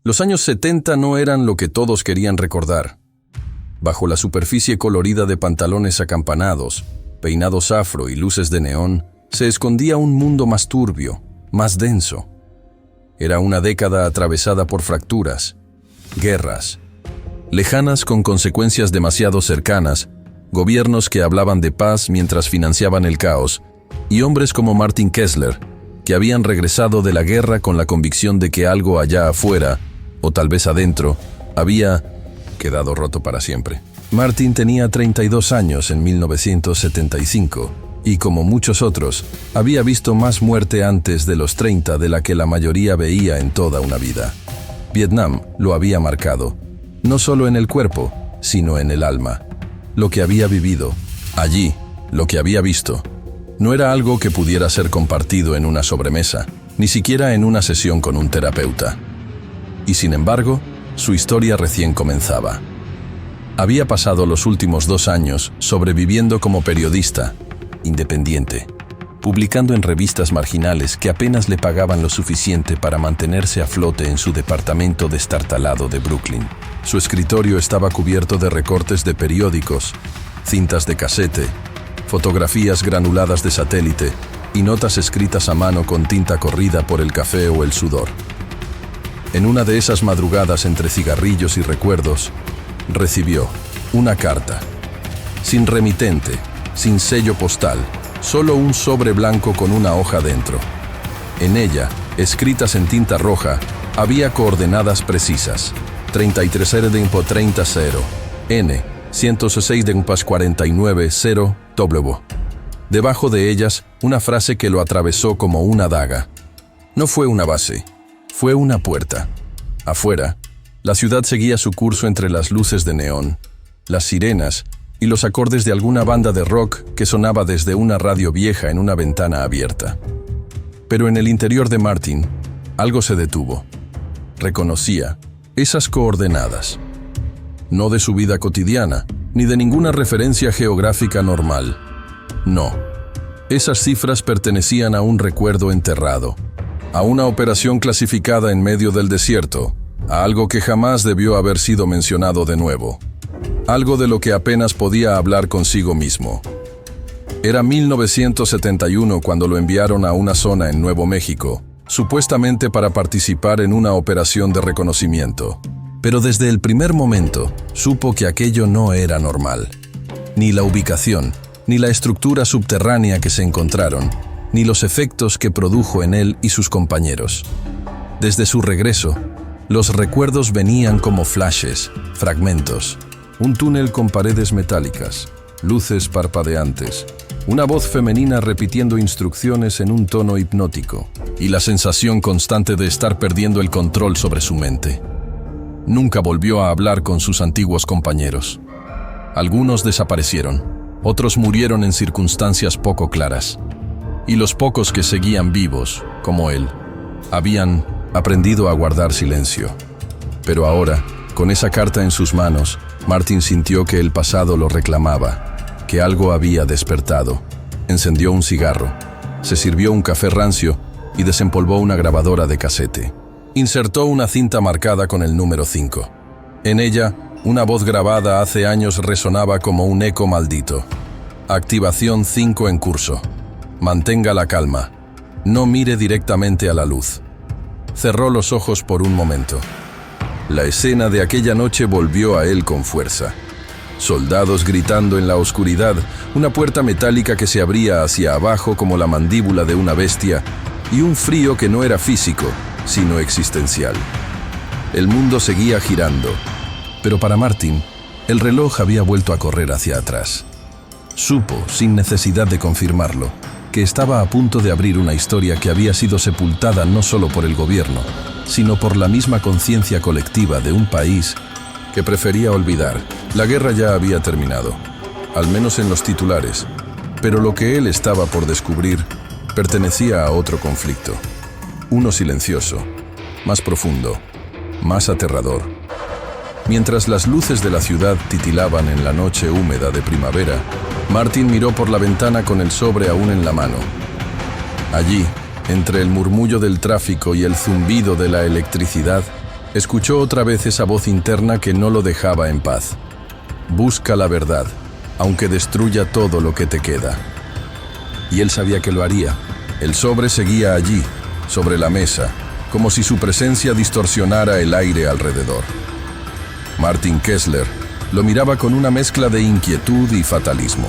Los años 70 no eran lo que todos querían recordar. Bajo la superficie colorida de pantalones acampanados, peinados afro y luces de neón, se escondía un mundo más turbio, más denso. Era una década atravesada por fracturas, guerras, lejanas con consecuencias demasiado cercanas, gobiernos que hablaban de paz mientras financiaban el caos, y hombres como Martin Kessler, que habían regresado de la guerra con la convicción de que algo allá afuera, o tal vez adentro, había quedado roto para siempre. Martin tenía 32 años en 1975, y como muchos otros, había visto más muerte antes de los 30 de la que la mayoría veía en toda una vida. Vietnam lo había marcado, no solo en el cuerpo, sino en el alma. Lo que había vivido, allí, lo que había visto, no era algo que pudiera ser compartido en una sobremesa, ni siquiera en una sesión con un terapeuta. Y sin embargo, su historia recién comenzaba. Había pasado los últimos 2 años sobreviviendo como periodista, independiente, publicando en revistas marginales que apenas le pagaban lo suficiente para mantenerse a flote en su departamento destartalado de Brooklyn. Su escritorio estaba cubierto de recortes de periódicos, cintas de casete, fotografías granuladas de satélite y notas escritas a mano con tinta corrida por el café o el sudor. En una de esas madrugadas entre cigarrillos y recuerdos, recibió una carta, sin remitente, sin sello postal, solo un sobre blanco con una hoja dentro. En ella, escritas en tinta roja, había coordenadas precisas: 33 de impo 30 0, N, 106 de impas 49 0, W. Debajo de ellas, una frase que lo atravesó como una daga. No fue una base, fue una puerta. Afuera, la ciudad seguía su curso entre las luces de neón, las sirenas y los acordes de alguna banda de rock que sonaba desde una radio vieja en una ventana abierta. Pero en el interior de Martin, algo se detuvo. Reconocía esas coordenadas. No de su vida cotidiana, ni de ninguna referencia geográfica normal. No. Esas cifras pertenecían a un recuerdo enterrado, a una operación clasificada en medio del desierto, a algo que jamás debió haber sido mencionado de nuevo. Algo de lo que apenas podía hablar consigo mismo. Era 1971 cuando lo enviaron a una zona en Nuevo México, supuestamente para participar en una operación de reconocimiento. Pero desde el primer momento, supo que aquello no era normal. Ni la ubicación, ni la estructura subterránea que se encontraron, ni los efectos que produjo en él y sus compañeros. Desde su regreso, los recuerdos venían como flashes, fragmentos. Un túnel con paredes metálicas, luces parpadeantes, una voz femenina repitiendo instrucciones en un tono hipnótico, y la sensación constante de estar perdiendo el control sobre su mente. Nunca volvió a hablar con sus antiguos compañeros. Algunos desaparecieron, otros murieron en circunstancias poco claras. Y los pocos que seguían vivos, como él, habían aprendido a guardar silencio. Pero ahora, con esa carta en sus manos, Martin sintió que el pasado lo reclamaba, que algo había despertado. Encendió un cigarro, se sirvió un café rancio y desempolvó una grabadora de casete. Insertó una cinta marcada con el número 5. En ella, una voz grabada hace años resonaba como un eco maldito. Activación 5 en curso. Mantenga la calma. No mire directamente a la luz. Cerró los ojos por un momento. La escena de aquella noche volvió a él con fuerza. Soldados gritando en la oscuridad, una puerta metálica que se abría hacia abajo como la mandíbula de una bestia, y un frío que no era físico, sino existencial. El mundo seguía girando, pero para Martin, el reloj había vuelto a correr hacia atrás. Supo, sin necesidad de confirmarlo, que estaba a punto de abrir una historia que había sido sepultada no solo por el gobierno, sino por la misma conciencia colectiva de un país que prefería olvidar. La guerra ya había terminado, al menos en los titulares, pero lo que él estaba por descubrir pertenecía a otro conflicto, uno silencioso, más profundo, más aterrador. Mientras las luces de la ciudad titilaban en la noche húmeda de primavera, Martin miró por la ventana con el sobre aún en la mano. Allí, entre el murmullo del tráfico y el zumbido de la electricidad, escuchó otra vez esa voz interna que no lo dejaba en paz. Busca la verdad, aunque destruya todo lo que te queda. Y él sabía que lo haría. El sobre seguía allí, sobre la mesa, como si su presencia distorsionara el aire alrededor. Martin Kessler lo miraba con una mezcla de inquietud y fatalismo.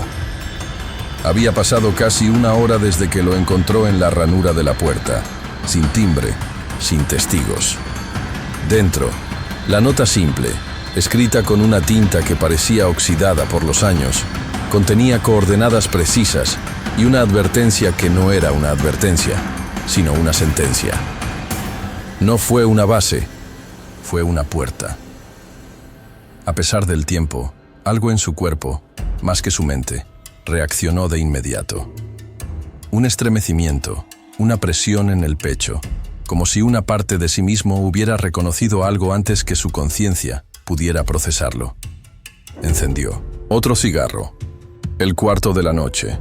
Había pasado casi una hora desde que lo encontró en la ranura de la puerta, sin timbre, sin testigos. Dentro, la nota simple, escrita con una tinta que parecía oxidada por los años, contenía coordenadas precisas y una advertencia que no era una advertencia, sino una sentencia. No fue una base, fue una puerta. A pesar del tiempo, algo en su cuerpo, más que su mente, reaccionó de inmediato. Un estremecimiento, una presión en el pecho, como si una parte de sí mismo hubiera reconocido algo antes que su conciencia pudiera procesarlo. Encendió otro cigarro. El cuarto de la noche.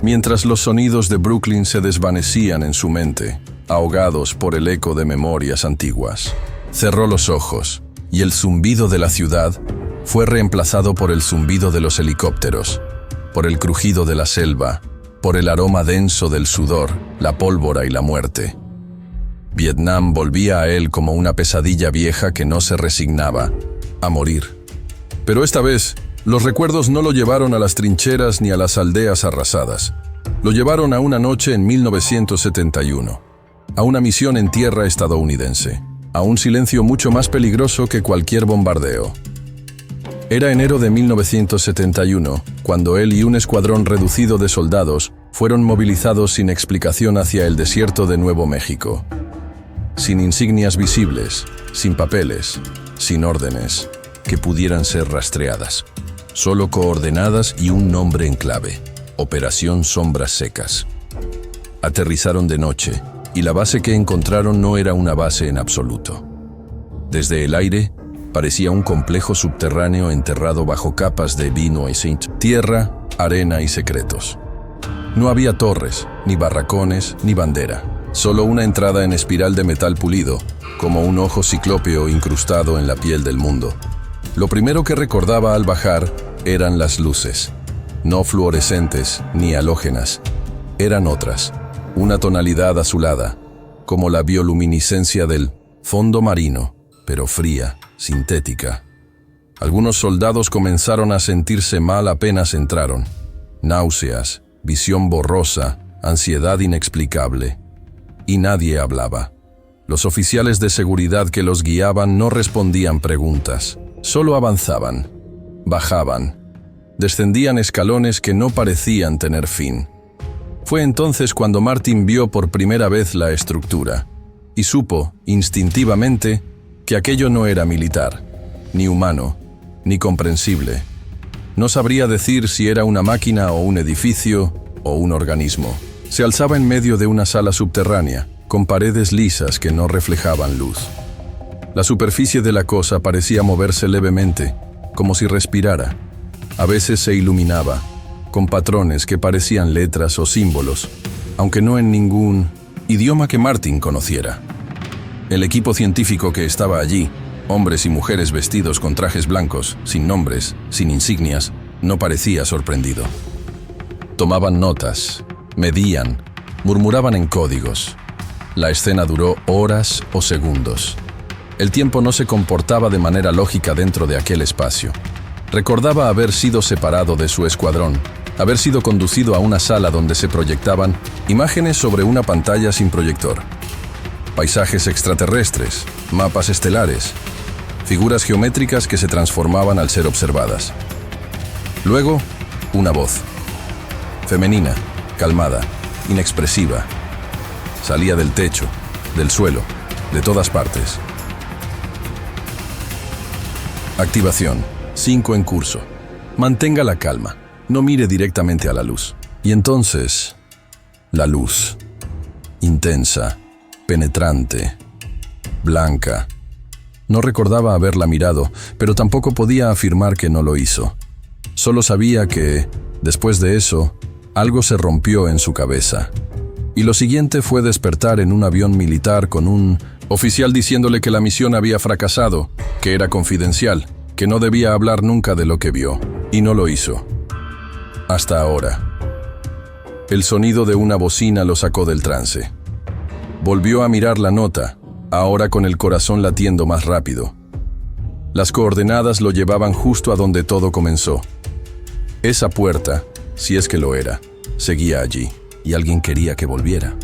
Mientras los sonidos de Brooklyn se desvanecían en su mente, ahogados por el eco de memorias antiguas. Cerró los ojos, y el zumbido de la ciudad fue reemplazado por el zumbido de los helicópteros, por el crujido de la selva, por el aroma denso del sudor, la pólvora y la muerte. Vietnam volvía a él como una pesadilla vieja que no se resignaba a morir. Pero esta vez, los recuerdos no lo llevaron a las trincheras ni a las aldeas arrasadas. Lo llevaron a una noche en 1971, a una misión en tierra estadounidense, a un silencio mucho más peligroso que cualquier bombardeo. Era enero de 1971, cuando él y un escuadrón reducido de soldados fueron movilizados sin explicación hacia el desierto de Nuevo México. Sin insignias visibles, sin papeles, sin órdenes que pudieran ser rastreadas. Solo coordenadas y un nombre en clave: Operación Sombras Secas. Aterrizaron de noche, y la base que encontraron no era una base en absoluto. Desde el aire, parecía un complejo subterráneo enterrado bajo capas de vino y zinc, tierra, arena y secretos. No había torres, ni barracones, ni bandera, solo una entrada en espiral de metal pulido, como un ojo ciclópeo incrustado en la piel del mundo. Lo primero que recordaba al bajar eran las luces, no fluorescentes ni halógenas, eran otras, una tonalidad azulada, como la bioluminiscencia del fondo marino, pero fría, sintética. Algunos soldados comenzaron a sentirse mal apenas entraron. Náuseas, visión borrosa, ansiedad inexplicable. Y nadie hablaba. Los oficiales de seguridad que los guiaban no respondían preguntas, solo avanzaban, bajaban, descendían escalones que no parecían tener fin. Fue entonces cuando Martin vio por primera vez la estructura, y supo, instintivamente, que aquello no era militar, ni humano, ni comprensible. No sabría decir si era una máquina o un edificio o un organismo. Se alzaba en medio de una sala subterránea, con paredes lisas que no reflejaban luz. La superficie de la cosa parecía moverse levemente, como si respirara. A veces se iluminaba, con patrones que parecían letras o símbolos, aunque no en ningún idioma que Martin conociera. El equipo científico que estaba allí, hombres y mujeres vestidos con trajes blancos, sin nombres, sin insignias, no parecía sorprendido. Tomaban notas, medían, murmuraban en códigos. La escena duró horas o segundos. El tiempo no se comportaba de manera lógica dentro de aquel espacio. Recordaba haber sido separado de su escuadrón, haber sido conducido a una sala donde se proyectaban imágenes sobre una pantalla sin proyector. Paisajes extraterrestres, mapas estelares, figuras geométricas que se transformaban al ser observadas. Luego, una voz. Femenina, calmada, inexpresiva. Salía del techo, del suelo, de todas partes. Activación. 5 en curso. Mantenga la calma. No mire directamente a la luz. Y entonces, la luz. Intensa, penetrante, blanca. No recordaba haberla mirado, pero tampoco podía afirmar que no lo hizo. Solo sabía que, después de eso, algo se rompió en su cabeza. Y lo siguiente fue despertar en un avión militar con un Oficial diciéndole que la misión había fracasado, que era confidencial, que no debía hablar nunca de lo que vio, y no lo hizo. Hasta ahora. El sonido de una bocina lo sacó del trance. Volvió a mirar la nota, ahora con el corazón latiendo más rápido. Las coordenadas lo llevaban justo a donde todo comenzó. Esa puerta, si es que lo era, seguía allí, y alguien quería que volviera.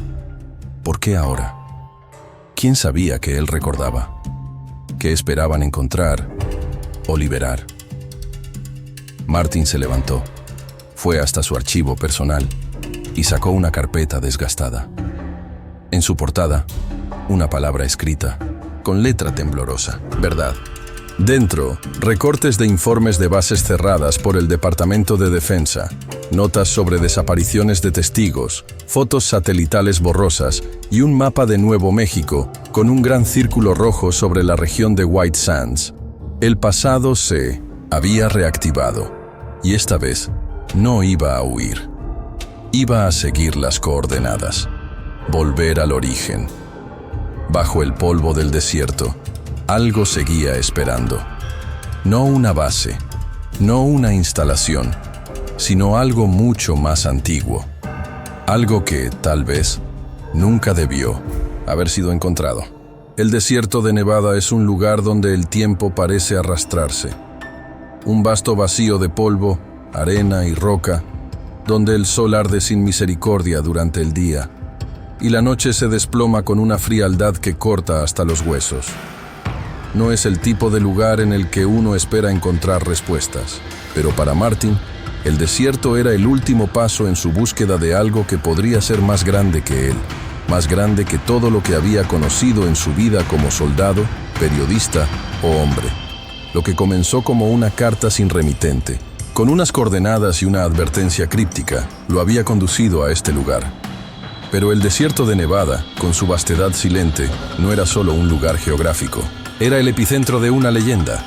¿Por qué ahora? ¿Quién sabía que él recordaba? ¿Qué esperaban encontrar o liberar? Martin se levantó, fue hasta su archivo personal y sacó una carpeta desgastada. En su portada, una palabra escrita, con letra temblorosa, verdad. Dentro, recortes de informes de bases cerradas por el Departamento de Defensa, notas sobre desapariciones de testigos, fotos satelitales borrosas y un mapa de Nuevo México con un gran círculo rojo sobre la región de White Sands. El pasado se había reactivado y esta vez no iba a huir. Iba a seguir las coordenadas, volver al origen. Bajo el polvo del desierto, algo seguía esperando. No una base, no una instalación, sino algo mucho más antiguo. Algo que, tal vez, nunca debió haber sido encontrado. El desierto de Nevada es un lugar donde el tiempo parece arrastrarse. Un vasto vacío de polvo, arena y roca, donde el sol arde sin misericordia durante el día, y la noche se desploma con una frialdad que corta hasta los huesos. No es el tipo de lugar en el que uno espera encontrar respuestas, pero para Martin, el desierto era el último paso en su búsqueda de algo que podría ser más grande que él, más grande que todo lo que había conocido en su vida como soldado, periodista o hombre. Lo que comenzó como una carta sin remitente, con unas coordenadas y una advertencia críptica, lo había conducido a este lugar. Pero el desierto de Nevada, con su vastedad silente, no era solo un lugar geográfico. Era el epicentro de una leyenda,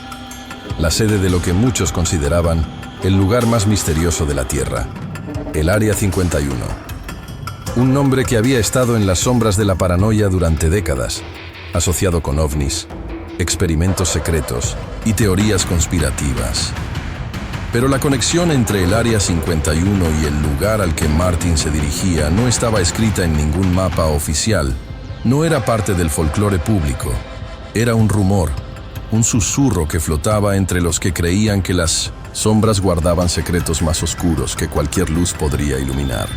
la sede de lo que muchos consideraban el lugar más misterioso de la Tierra, el Área 51. Un nombre que había estado en las sombras de la paranoia durante décadas, asociado con ovnis, experimentos secretos y teorías conspirativas. Pero la conexión entre el Área 51 y el lugar al que Martin se dirigía no estaba escrita en ningún mapa oficial, no era parte del folclore público. Era un rumor, un susurro que flotaba entre los que creían que las sombras guardaban secretos más oscuros que cualquier luz podría iluminar.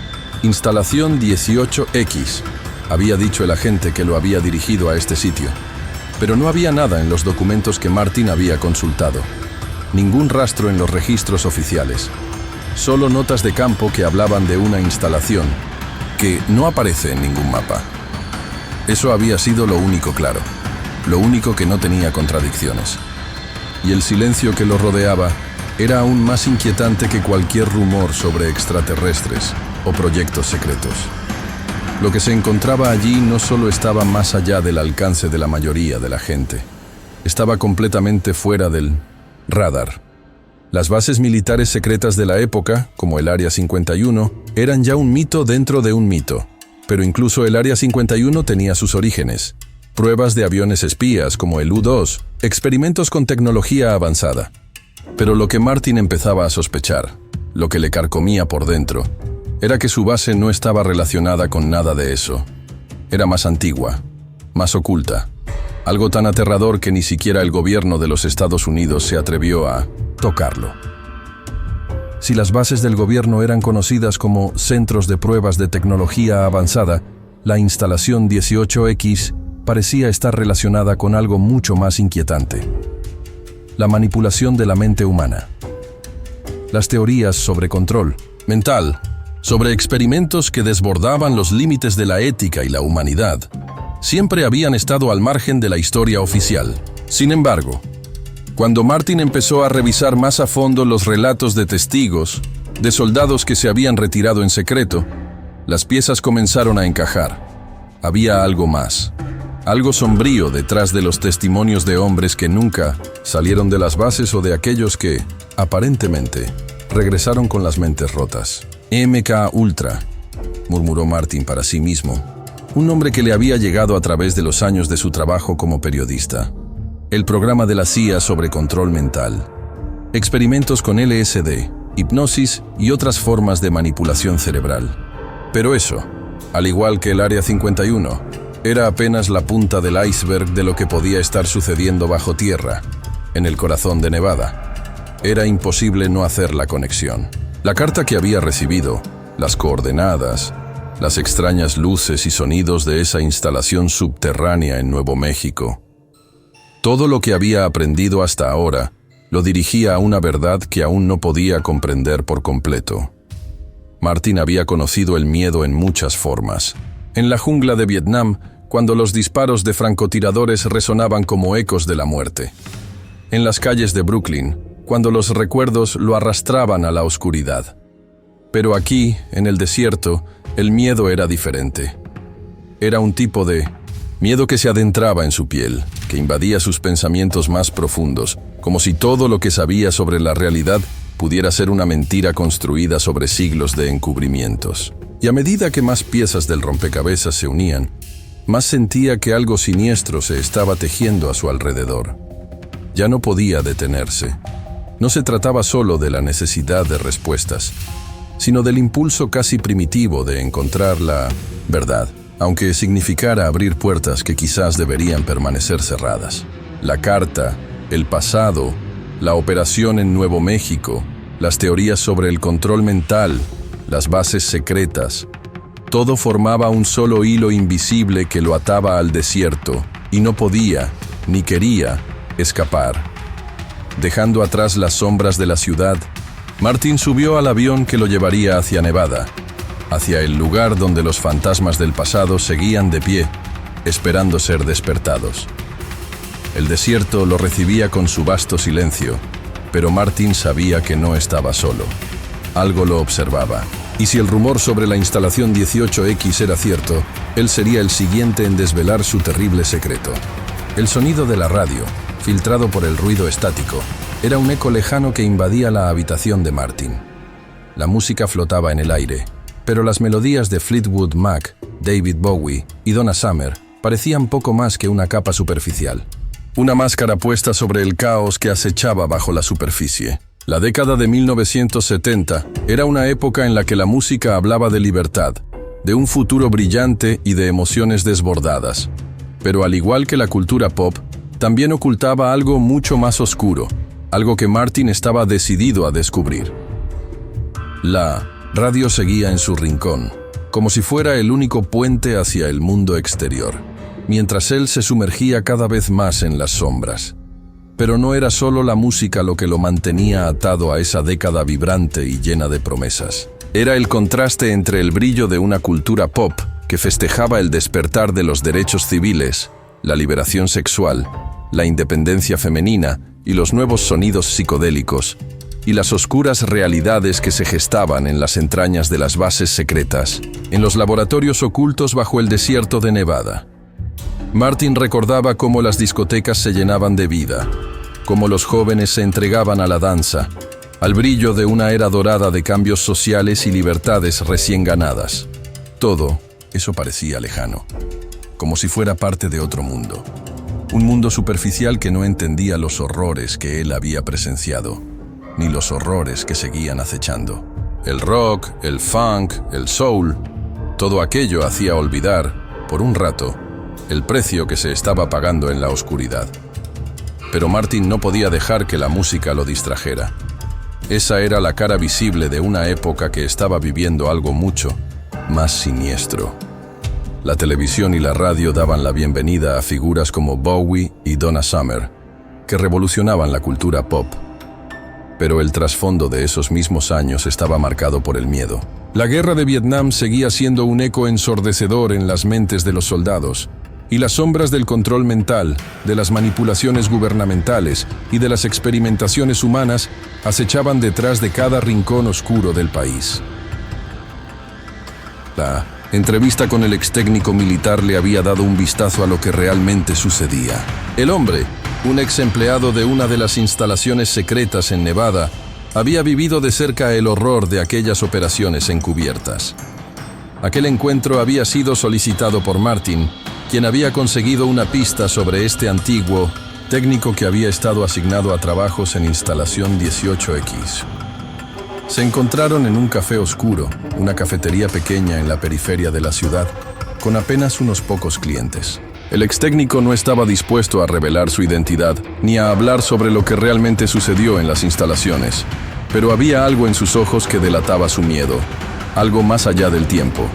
Instalación 18X, había dicho el agente que lo había dirigido a este sitio. Pero no había nada en los documentos que Martin había consultado. Ningún rastro en los registros oficiales. Solo notas de campo que hablaban de una instalación que no aparece en ningún mapa. Eso había sido lo único claro. Lo único que no tenía contradicciones. Y el silencio que lo rodeaba era aún más inquietante que cualquier rumor sobre extraterrestres o proyectos secretos. Lo que se encontraba allí no solo estaba más allá del alcance de la mayoría de la gente, estaba completamente fuera del radar. Las bases militares secretas de la época, como el Área 51, eran ya un mito dentro de un mito. Pero incluso el Área 51 tenía sus orígenes. Pruebas de aviones espías como el U-2, experimentos con tecnología avanzada. Pero lo que Martin empezaba a sospechar, lo que le carcomía por dentro, era que su base no estaba relacionada con nada de eso. Era más antigua, más oculta, algo tan aterrador que ni siquiera el gobierno de los Estados Unidos se atrevió a tocarlo. Si las bases del gobierno eran conocidas como centros de pruebas de tecnología avanzada, la instalación 18X parecía estar relacionada con algo mucho más inquietante: la manipulación de la mente humana. Las teorías sobre control mental, sobre experimentos que desbordaban los límites de la ética y la humanidad, siempre habían estado al margen de la historia oficial. Sin embargo, cuando Martin empezó a revisar más a fondo los relatos de testigos, de soldados que se habían retirado en secreto, las piezas comenzaron a encajar. Había algo más. Algo sombrío detrás de los testimonios de hombres que nunca salieron de las bases o de aquellos que, aparentemente, regresaron con las mentes rotas. MK Ultra, murmuró Martin para sí mismo. un nombre que le había llegado a través de los años de su trabajo como periodista. El programa de la CIA sobre control mental. Experimentos con LSD, hipnosis y otras formas de manipulación cerebral. Pero eso, al igual que el Área 51, era apenas la punta del iceberg de lo que podía estar sucediendo bajo tierra, en el corazón de Nevada. Era imposible no hacer la conexión. La carta que había recibido, las coordenadas, las extrañas luces y sonidos de esa instalación subterránea en Nuevo México. Todo lo que había aprendido hasta ahora lo dirigía a una verdad que aún no podía comprender por completo. Martin había conocido el miedo en muchas formas. En la jungla de Vietnam, cuando los disparos de francotiradores resonaban como ecos de la muerte. En las calles de Brooklyn, cuando los recuerdos lo arrastraban a la oscuridad. Pero aquí, en el desierto, el miedo era diferente. Era un tipo de miedo que se adentraba en su piel, que invadía sus pensamientos más profundos, como si todo lo que sabía sobre la realidad pudiera ser una mentira construida sobre siglos de encubrimientos. Y a medida que más piezas del rompecabezas se unían, más sentía que algo siniestro se estaba tejiendo a su alrededor. Ya no podía detenerse. No se trataba solo de la necesidad de respuestas, sino del impulso casi primitivo de encontrar la verdad, aunque significara abrir puertas que quizás deberían permanecer cerradas. La carta, el pasado, la operación en Nuevo México, las teorías sobre el control mental, las bases secretas, todo formaba un solo hilo invisible que lo ataba al desierto, y no podía, ni quería, escapar. Dejando atrás las sombras de la ciudad, Martin subió al avión que lo llevaría hacia Nevada, hacia el lugar donde los fantasmas del pasado seguían de pie, esperando ser despertados. El desierto lo recibía con su vasto silencio, pero Martin sabía que no estaba solo. Algo lo observaba, y si el rumor sobre la instalación 18X era cierto, él sería el siguiente en desvelar su terrible secreto. El sonido de la radio, filtrado por el ruido estático, era un eco lejano que invadía la habitación de Martin. La música flotaba en el aire, pero las melodías de Fleetwood Mac, David Bowie y Donna Summer parecían poco más que una capa superficial. Una máscara puesta sobre el caos que acechaba bajo la superficie. La década de 1970 era una época en la que la música hablaba de libertad, de un futuro brillante y de emociones desbordadas. Pero al igual que la cultura pop, también ocultaba algo mucho más oscuro, algo que Martin estaba decidido a descubrir. La radio seguía en su rincón, como si fuera el único puente hacia el mundo exterior, mientras él se sumergía cada vez más en las sombras. Pero no era solo la música lo que lo mantenía atado a esa década vibrante y llena de promesas. Era el contraste entre el brillo de una cultura pop que festejaba el despertar de los derechos civiles, la liberación sexual, la independencia femenina y los nuevos sonidos psicodélicos, y las oscuras realidades que se gestaban en las entrañas de las bases secretas, en los laboratorios ocultos bajo el desierto de Nevada. Martin recordaba cómo las discotecas se llenaban de vida, cómo los jóvenes se entregaban a la danza, al brillo de una era dorada de cambios sociales y libertades recién ganadas. Todo eso parecía lejano, como si fuera parte de otro mundo. Un mundo superficial que no entendía los horrores que él había presenciado, ni los horrores que seguían acechando. El rock, el funk, el soul, todo aquello hacía olvidar, por un rato, el precio que se estaba pagando en la oscuridad. Pero Martin no podía dejar que la música lo distrajera. Esa era la cara visible de una época que estaba viviendo algo mucho más siniestro. La televisión y la radio daban la bienvenida a figuras como Bowie y Donna Summer, que revolucionaban la cultura pop. Pero el trasfondo de esos mismos años estaba marcado por el miedo. La guerra de Vietnam seguía siendo un eco ensordecedor en las mentes de los soldados, y las sombras del control mental, de las manipulaciones gubernamentales y de las experimentaciones humanas acechaban detrás de cada rincón oscuro del país. La entrevista con el ex técnico militar le había dado un vistazo a lo que realmente sucedía. El hombre, un ex empleado de una de las instalaciones secretas en Nevada, había vivido de cerca el horror de aquellas operaciones encubiertas. Aquel encuentro había sido solicitado por Martin, quien había conseguido una pista sobre este antiguo técnico que había estado asignado a trabajos en instalación 18X. Se encontraron en un café oscuro, una cafetería pequeña en la periferia de la ciudad, con apenas unos pocos clientes. El ex técnico no estaba dispuesto a revelar su identidad, ni a hablar sobre lo que realmente sucedió en las instalaciones, pero había algo en sus ojos que delataba su miedo, algo más allá del tiempo.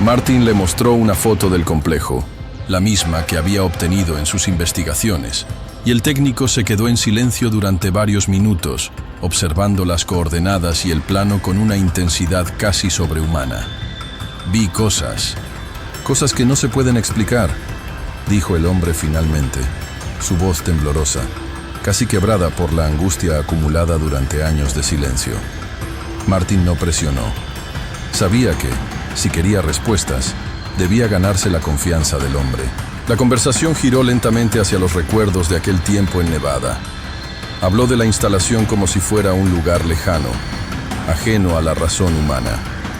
Martin le mostró una foto del complejo, la misma que había obtenido en sus investigaciones, y el técnico se quedó en silencio durante varios minutos, observando las coordenadas y el plano con una intensidad casi sobrehumana. Vi cosas que no se pueden explicar, dijo el hombre finalmente, su voz temblorosa, casi quebrada por la angustia acumulada durante años de silencio. Martin no presionó. Sabía que, si quería respuestas, debía ganarse la confianza del hombre. La conversación giró lentamente hacia los recuerdos de aquel tiempo en Nevada. Habló de la instalación como si fuera un lugar lejano, ajeno a la razón humana.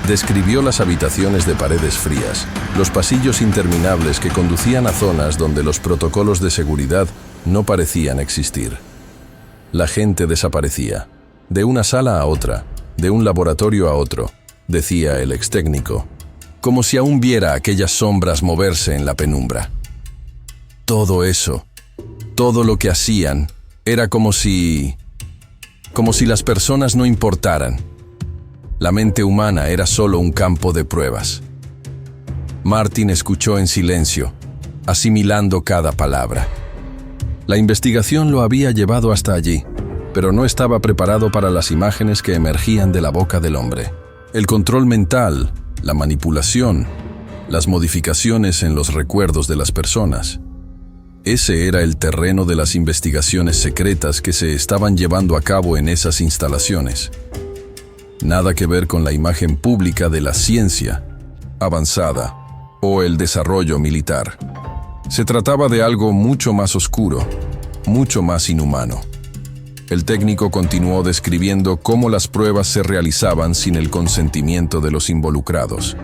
Describió las habitaciones de paredes frías, los pasillos interminables que conducían a zonas donde los protocolos de seguridad no parecían existir. La gente desaparecía, de una sala a otra, de un laboratorio a otro, decía el ex técnico, como si aún viera aquellas sombras moverse en la penumbra. Todo eso, todo lo que hacían, era como si las personas no importaran. La mente humana era solo un campo de pruebas. Martin escuchó en silencio, asimilando cada palabra. La investigación lo había llevado hasta allí, pero no estaba preparado para las imágenes que emergían de la boca del hombre. El control mental, la manipulación, las modificaciones en los recuerdos de las personas. Ese era el terreno de las investigaciones secretas que se estaban llevando a cabo en esas instalaciones. Nada que ver con la imagen pública de la ciencia avanzada o el desarrollo militar. Se trataba de algo mucho más oscuro, mucho más inhumano. El técnico continuó describiendo cómo las pruebas se realizaban sin el consentimiento de los involucrados.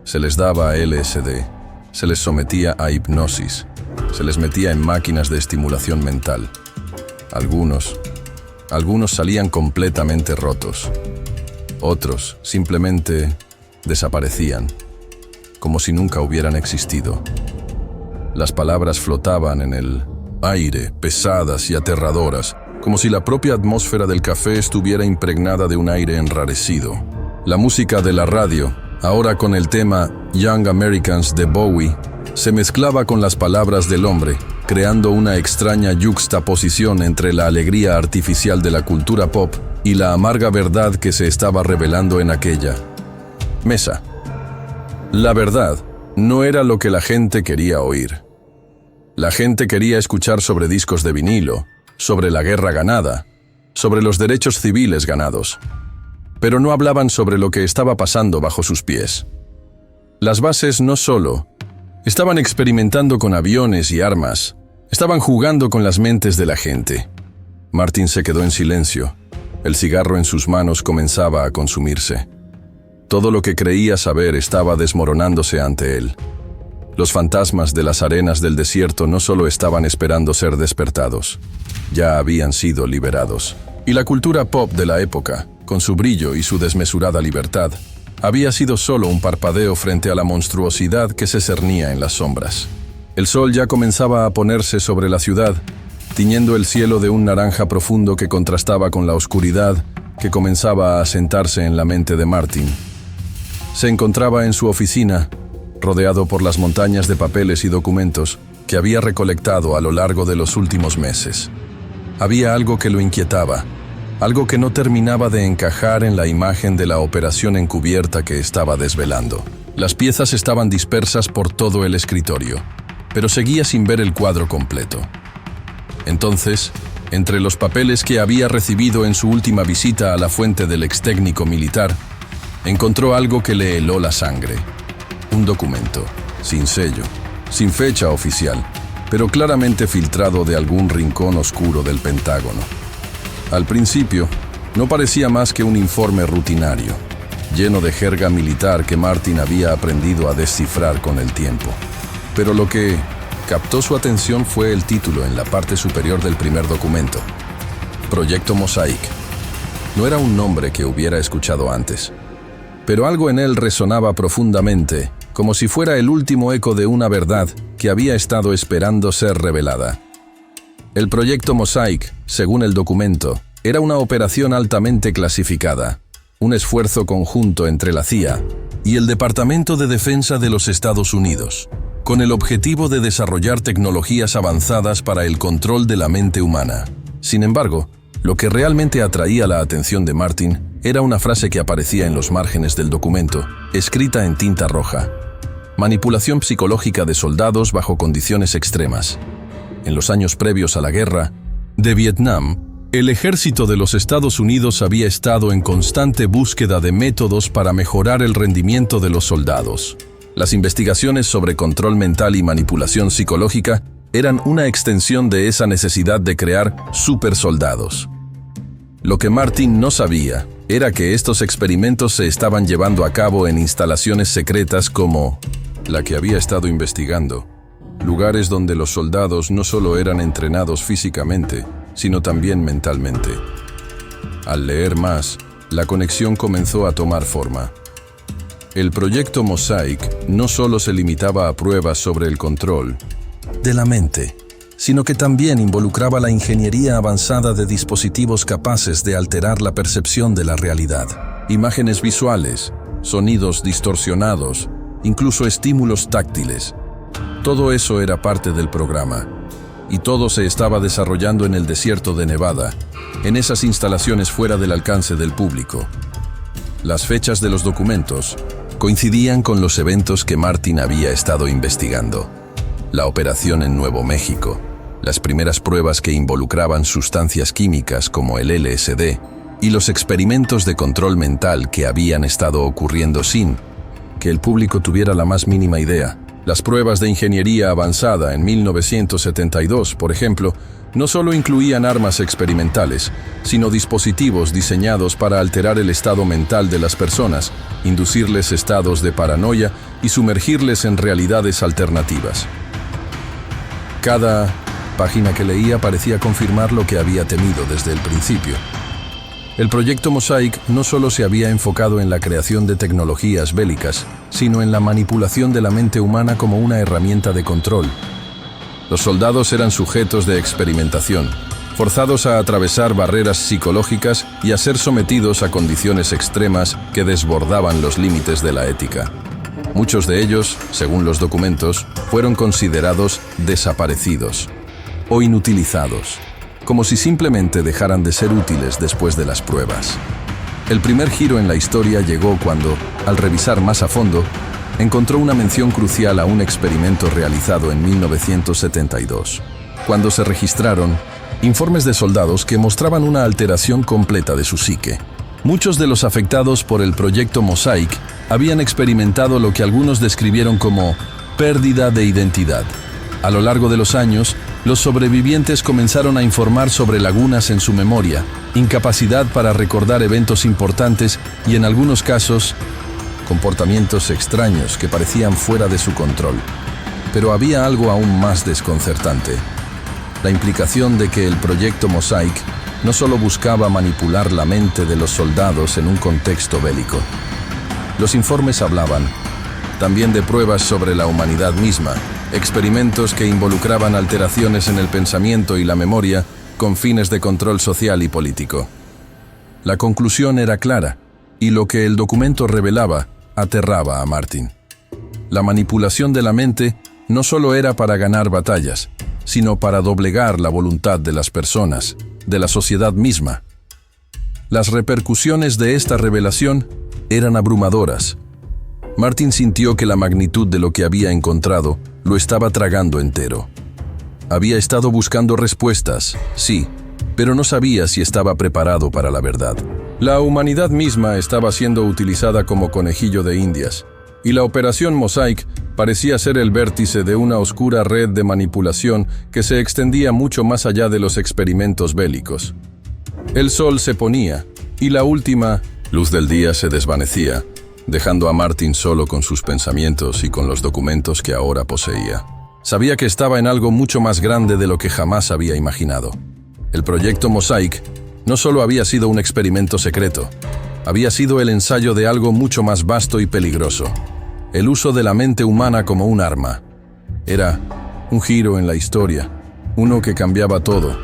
Se les daba LSD, se les sometía a hipnosis, se les metía en máquinas de estimulación mental. Algunos salían completamente rotos. Otros simplemente desaparecían, como si nunca hubieran existido. Las palabras flotaban en el aire, pesadas y aterradoras, como si la propia atmósfera del café estuviera impregnada de un aire enrarecido. La música de la radio, ahora con el tema Young Americans de Bowie, se mezclaba con las palabras del hombre, creando una extraña yuxtaposición entre la alegría artificial de la cultura pop y la amarga verdad que se estaba revelando en aquella mesa. La verdad no era lo que la gente quería oír. La gente quería escuchar sobre discos de vinilo, sobre la guerra ganada, sobre los derechos civiles ganados. Pero no hablaban sobre lo que estaba pasando bajo sus pies. Las bases no solo estaban experimentando con aviones y armas, estaban jugando con las mentes de la gente. Martin se quedó en silencio. El cigarro en sus manos comenzaba a consumirse. Todo lo que creía saber estaba desmoronándose ante él. Los fantasmas de las arenas del desierto no solo estaban esperando ser despertados, ya habían sido liberados. Y la cultura pop de la época, con su brillo y su desmesurada libertad, había sido solo un parpadeo frente a la monstruosidad que se cernía en las sombras. El sol ya comenzaba a ponerse sobre la ciudad, tiñendo el cielo de un naranja profundo que contrastaba con la oscuridad que comenzaba a asentarse en la mente de Martin. Se encontraba en su oficina, rodeado por las montañas de papeles y documentos que había recolectado a lo largo de los últimos meses. Había algo que lo inquietaba, algo que no terminaba de encajar en la imagen de la operación encubierta que estaba desvelando. Las piezas estaban dispersas por todo el escritorio, pero seguía sin ver el cuadro completo. Entonces, entre los papeles que había recibido en su última visita a la fuente del ex técnico militar, encontró algo que le heló la sangre. Un documento, sin sello, sin fecha oficial, pero claramente filtrado de algún rincón oscuro del Pentágono. Al principio, no parecía más que un informe rutinario. lleno de jerga militar que Martin había aprendido a descifrar con el tiempo. Pero lo que captó su atención fue el título en la parte superior del primer documento: Proyecto Mosaic. No era un nombre que hubiera escuchado antes, pero algo en él resonaba profundamente, como si fuera el último eco de una verdad que había estado esperando ser revelada. El Proyecto Mosaic, según el documento, era una operación altamente clasificada, un esfuerzo conjunto entre la CIA y el Departamento de Defensa de los Estados Unidos, con el objetivo de desarrollar tecnologías avanzadas para el control de la mente humana. Sin embargo, lo que realmente atraía la atención de Martin era una frase que aparecía en los márgenes del documento, escrita en tinta roja: manipulación psicológica de soldados bajo condiciones extremas. En los años previos a la guerra de Vietnam, el ejército de los Estados Unidos había estado en constante búsqueda de métodos para mejorar el rendimiento de los soldados. Las investigaciones sobre control mental y manipulación psicológica eran una extensión de esa necesidad de crear supersoldados. Lo que Martin no sabía era que estos experimentos se estaban llevando a cabo en instalaciones secretas como la que había estado investigando, lugares donde los soldados no solo eran entrenados físicamente, sino también mentalmente. Al leer más, la conexión comenzó a tomar forma. El Proyecto Mosaic no solo se limitaba a pruebas sobre el control de la mente, sino que también involucraba la ingeniería avanzada de dispositivos capaces de alterar la percepción de la realidad. Imágenes visuales, sonidos distorsionados, incluso estímulos táctiles. Todo eso era parte del programa, y todo se estaba desarrollando en el desierto de Nevada, en esas instalaciones fuera del alcance del público. Las fechas de los documentos coincidían con los eventos que Martin había estado investigando: la operación en Nuevo México, las primeras pruebas que involucraban sustancias químicas como el LSD, y los experimentos de control mental que habían estado ocurriendo sin que el público tuviera la más mínima idea. Las pruebas de ingeniería avanzada en 1972, por ejemplo, no solo incluían armas experimentales, sino dispositivos diseñados para alterar el estado mental de las personas, inducirles estados de paranoia y sumergirles en realidades alternativas. Cada página que leía parecía confirmar lo que había temido desde el principio. El Proyecto Mosaic no solo se había enfocado en la creación de tecnologías bélicas, sino en la manipulación de la mente humana como una herramienta de control. Los soldados eran sujetos de experimentación, forzados a atravesar barreras psicológicas y a ser sometidos a condiciones extremas que desbordaban los límites de la ética. Muchos de ellos, según los documentos, fueron considerados desaparecidos o inutilizados, como si simplemente dejaran de ser útiles después de las pruebas. El primer giro en la historia llegó cuando, al revisar más a fondo, encontró una mención crucial a un experimento realizado en 1972, cuando se registraron informes de soldados que mostraban una alteración completa de su psique. Muchos de los afectados por el Proyecto Mosaic habían experimentado lo que algunos describieron como pérdida de identidad. A lo largo de los años, los sobrevivientes comenzaron a informar sobre lagunas en su memoria, incapacidad para recordar eventos importantes y, en algunos casos, comportamientos extraños que parecían fuera de su control. Pero había algo aún más desconcertante: la implicación de que el Proyecto Mosaic no solo buscaba manipular la mente de los soldados en un contexto bélico. Los informes hablaban también de pruebas sobre la humanidad misma, experimentos que involucraban alteraciones en el pensamiento y la memoria con fines de control social y político. La conclusión era clara, y lo que el documento revelaba aterraba a Martin. La manipulación de la mente no solo era para ganar batallas, sino para doblegar la voluntad de las personas, de la sociedad misma. Las repercusiones de esta revelación eran abrumadoras. Martin sintió que la magnitud de lo que había encontrado lo estaba tragando entero. Había estado buscando respuestas, sí, pero no sabía si estaba preparado para la verdad. La humanidad misma estaba siendo utilizada como conejillo de indias, y la Operación Mosaic parecía ser el vértice de una oscura red de manipulación que se extendía mucho más allá de los experimentos bélicos. El sol se ponía, y la última Luz del día se desvanecía, dejando a Martin solo con sus pensamientos y con los documentos que ahora poseía. Sabía que estaba en algo mucho más grande de lo que jamás había imaginado. El proyecto Mosaic no solo había sido un experimento secreto, había sido el ensayo de algo mucho más vasto y peligroso. El uso de la mente humana como un arma. Era un giro en la historia, uno que cambiaba todo.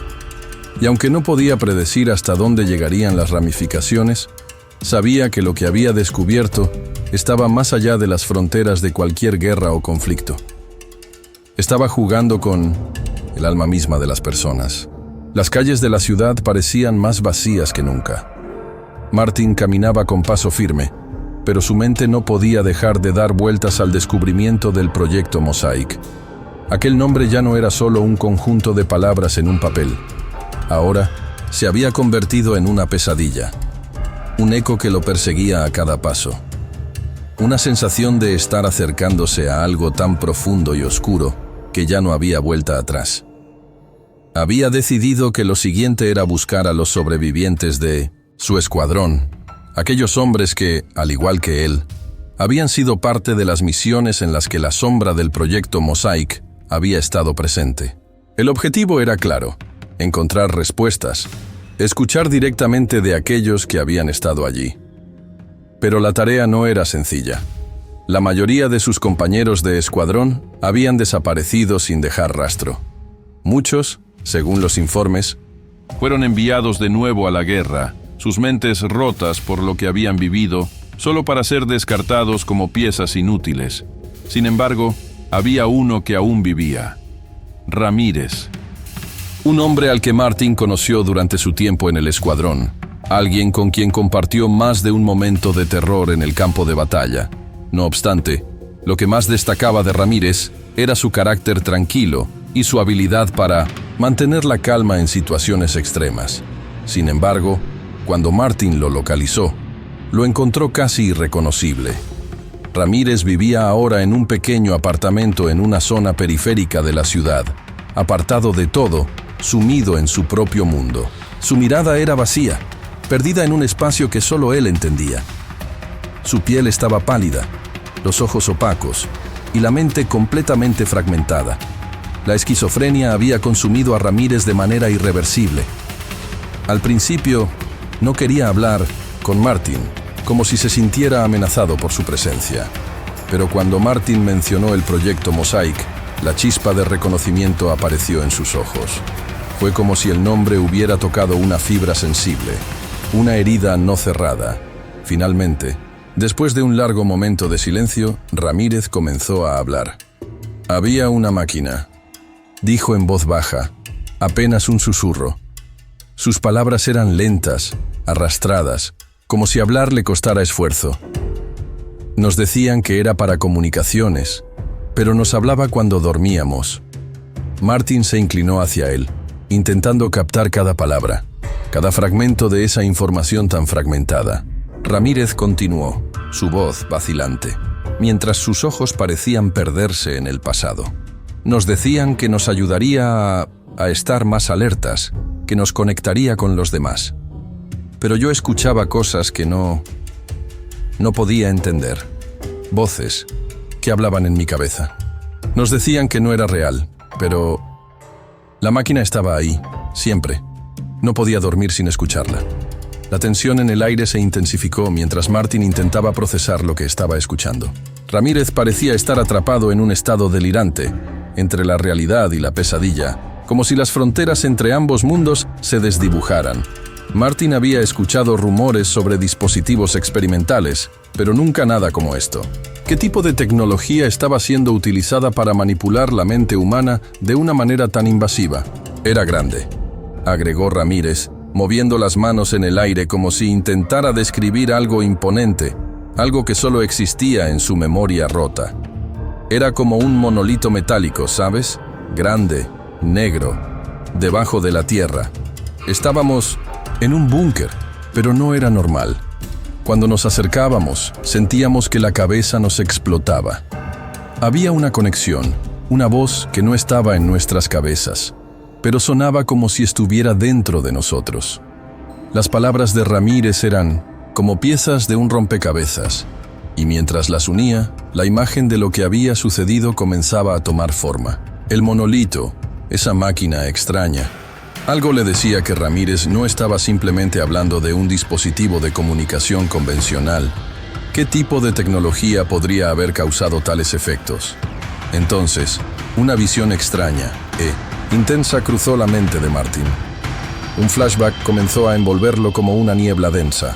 Y aunque no podía predecir hasta dónde llegarían las ramificaciones, sabía que lo que había descubierto estaba más allá de las fronteras de cualquier guerra o conflicto. Estaba jugando con el alma misma de las personas. Las calles de la ciudad parecían más vacías que nunca. Martin caminaba con paso firme, pero su mente no podía dejar de dar vueltas al descubrimiento del proyecto Mosaic. Aquel nombre ya no era solo un conjunto de palabras en un papel. Ahora se había convertido en una pesadilla. Un eco que lo perseguía a cada paso. Una sensación de estar acercándose a algo tan profundo y oscuro que ya no había vuelta atrás. Había decidido que lo siguiente era buscar a los sobrevivientes de su escuadrón, aquellos hombres que, al igual que él, habían sido parte de las misiones en las que la sombra del proyecto Mosaic había estado presente. El objetivo era claro: encontrar respuestas, escuchar directamente de aquellos que habían estado allí. Pero la tarea no era sencilla. La mayoría de sus compañeros de escuadrón habían desaparecido sin dejar rastro. Muchos, según los informes, fueron enviados de nuevo a la guerra, sus mentes rotas por lo que habían vivido, solo para ser descartados como piezas inútiles. Sin embargo, había uno que aún vivía: Ramírez. Un hombre al que Martin conoció durante su tiempo en el escuadrón, alguien con quien compartió más de un momento de terror en el campo de batalla. No obstante, lo que más destacaba de Ramírez era su carácter tranquilo y su habilidad para mantener la calma en situaciones extremas. Sin embargo, cuando Martin lo localizó, lo encontró casi irreconocible. Ramírez vivía ahora en un pequeño apartamento en una zona periférica de la ciudad, apartado de todo, sumido en su propio mundo. Su mirada era vacía, perdida en un espacio que solo él entendía. Su piel estaba pálida, los ojos opacos y la mente completamente fragmentada. La esquizofrenia había consumido a Ramírez de manera irreversible. Al principio, no quería hablar con Martin, como si se sintiera amenazado por su presencia. Pero cuando Martin mencionó el proyecto Mosaic, la chispa de reconocimiento apareció en sus ojos. Fue como si el nombre hubiera tocado una fibra sensible, una herida no cerrada. Finalmente, después de un largo momento de silencio, Ramírez comenzó a hablar. Había una máquina, dijo en voz baja, apenas un susurro. Sus palabras eran lentas, arrastradas, como si hablar le costara esfuerzo. Nos decían que era para comunicaciones, pero nos hablaba cuando dormíamos. Martin se inclinó hacia él, intentando captar cada palabra, cada fragmento de esa información tan fragmentada. Ramírez continuó, su voz vacilante, mientras sus ojos parecían perderse en el pasado. Nos decían que nos ayudaría a estar más alertas, que nos conectaría con los demás. Pero yo escuchaba cosas que no podía entender. Voces que hablaban en mi cabeza. Nos decían que no era real, pero la máquina estaba ahí, siempre. No podía dormir sin escucharla. La tensión en el aire se intensificó mientras Martin intentaba procesar lo que estaba escuchando. Ramírez parecía estar atrapado en un estado delirante, entre la realidad y la pesadilla, como si las fronteras entre ambos mundos se desdibujaran. Martin había escuchado rumores sobre dispositivos experimentales, pero nunca nada como esto. ¿Qué tipo de tecnología estaba siendo utilizada para manipular la mente humana de una manera tan invasiva? Era grande, agregó Ramírez, moviendo las manos en el aire como si intentara describir algo imponente, algo que solo existía en su memoria rota. Era como un monolito metálico, ¿sabes? Grande, negro, debajo de la tierra. Estábamos en un búnker, pero no era normal. Cuando nos acercábamos, sentíamos que la cabeza nos explotaba. Había una conexión, una voz que no estaba en nuestras cabezas, pero sonaba como si estuviera dentro de nosotros. Las palabras de Ramírez eran como piezas de un rompecabezas, y mientras las unía, la imagen de lo que había sucedido comenzaba a tomar forma. El monolito, esa máquina extraña. Algo le decía que Ramírez no estaba simplemente hablando de un dispositivo de comunicación convencional. ¿Qué tipo de tecnología podría haber causado tales efectos? Entonces, una visión extraña e intensa cruzó la mente de Martin. Un flashback comenzó a envolverlo como una niebla densa.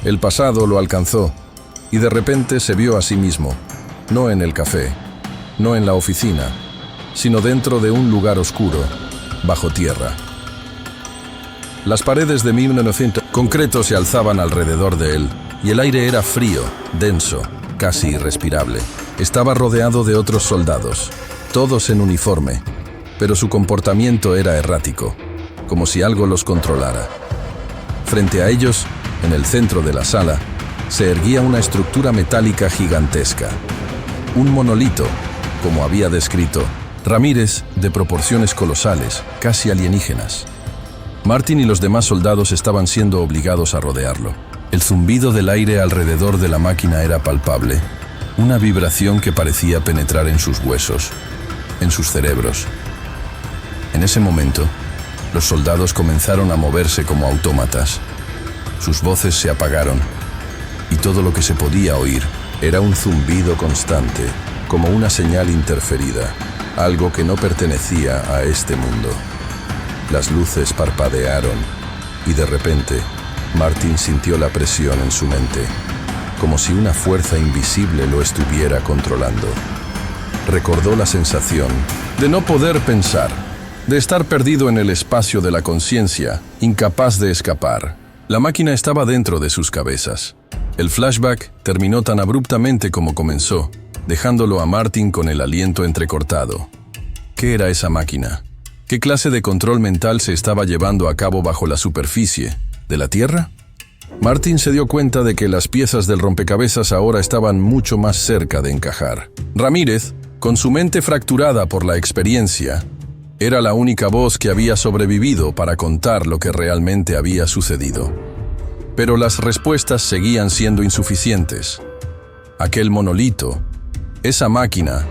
El pasado lo alcanzó, y de repente se vio a sí mismo, no en el café, no en la oficina, sino dentro de un lugar oscuro, bajo tierra. Las paredes de 1900 concreto se alzaban alrededor de él, y el aire era frío, denso, casi irrespirable. Estaba rodeado de otros soldados, todos en uniforme, pero su comportamiento era errático, como si algo los controlara. Frente a ellos, en el centro de la sala, se erguía una estructura metálica gigantesca. Un monolito, como había descrito Ramírez, de proporciones colosales, casi alienígenas. Martin y los demás soldados estaban siendo obligados a rodearlo. El zumbido del aire alrededor de la máquina era palpable, una vibración que parecía penetrar en sus huesos, en sus cerebros. En ese momento, los soldados comenzaron a moverse como autómatas. Sus voces se apagaron, y todo lo que se podía oír era un zumbido constante, como una señal interferida, algo que no pertenecía a este mundo. Las luces parpadearon, y de repente, Martin sintió la presión en su mente, como si una fuerza invisible lo estuviera controlando. Recordó la sensación de no poder pensar, de estar perdido en el espacio de la conciencia, incapaz de escapar. La máquina estaba dentro de sus cabezas. El flashback terminó tan abruptamente como comenzó, dejándolo a Martin con el aliento entrecortado. ¿Qué era esa máquina? ¿Qué clase de control mental se estaba llevando a cabo bajo la superficie? ¿De la Tierra? Martin se dio cuenta de que las piezas del rompecabezas ahora estaban mucho más cerca de encajar. Ramírez, con su mente fracturada por la experiencia, era la única voz que había sobrevivido para contar lo que realmente había sucedido. Pero las respuestas seguían siendo insuficientes. Aquel monolito, esa máquina,